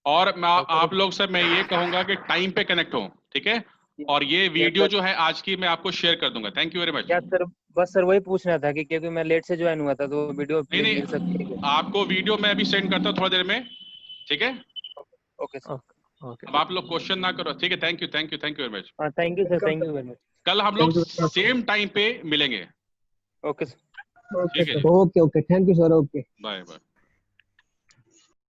और मैं आप लोग से मैं ये कहूंगा कि टाइम पे कनेक्ट हो, ठीक है? और ये वीडियो जो है आज की मैं आपको शेयर कर दूंगा। Thank you very much. Sir बस सर वही पूछना था कि क्योंकि मैं लेट से ज्वाइन हुआ था तो वीडियो नहीं आपको वीडियो मैं अभी सेंड करता हूँ थोड़ी देर में, ठीक है? Okay sir. अब आप लोग क्वेश्चन ना करो, ठीक है? Thank you very much. Thank you sir, thank you very much. कल हम लोग सेम टाइम पे मिलेंगे। Okay sir. Okay thank you sir. Okay bye bye.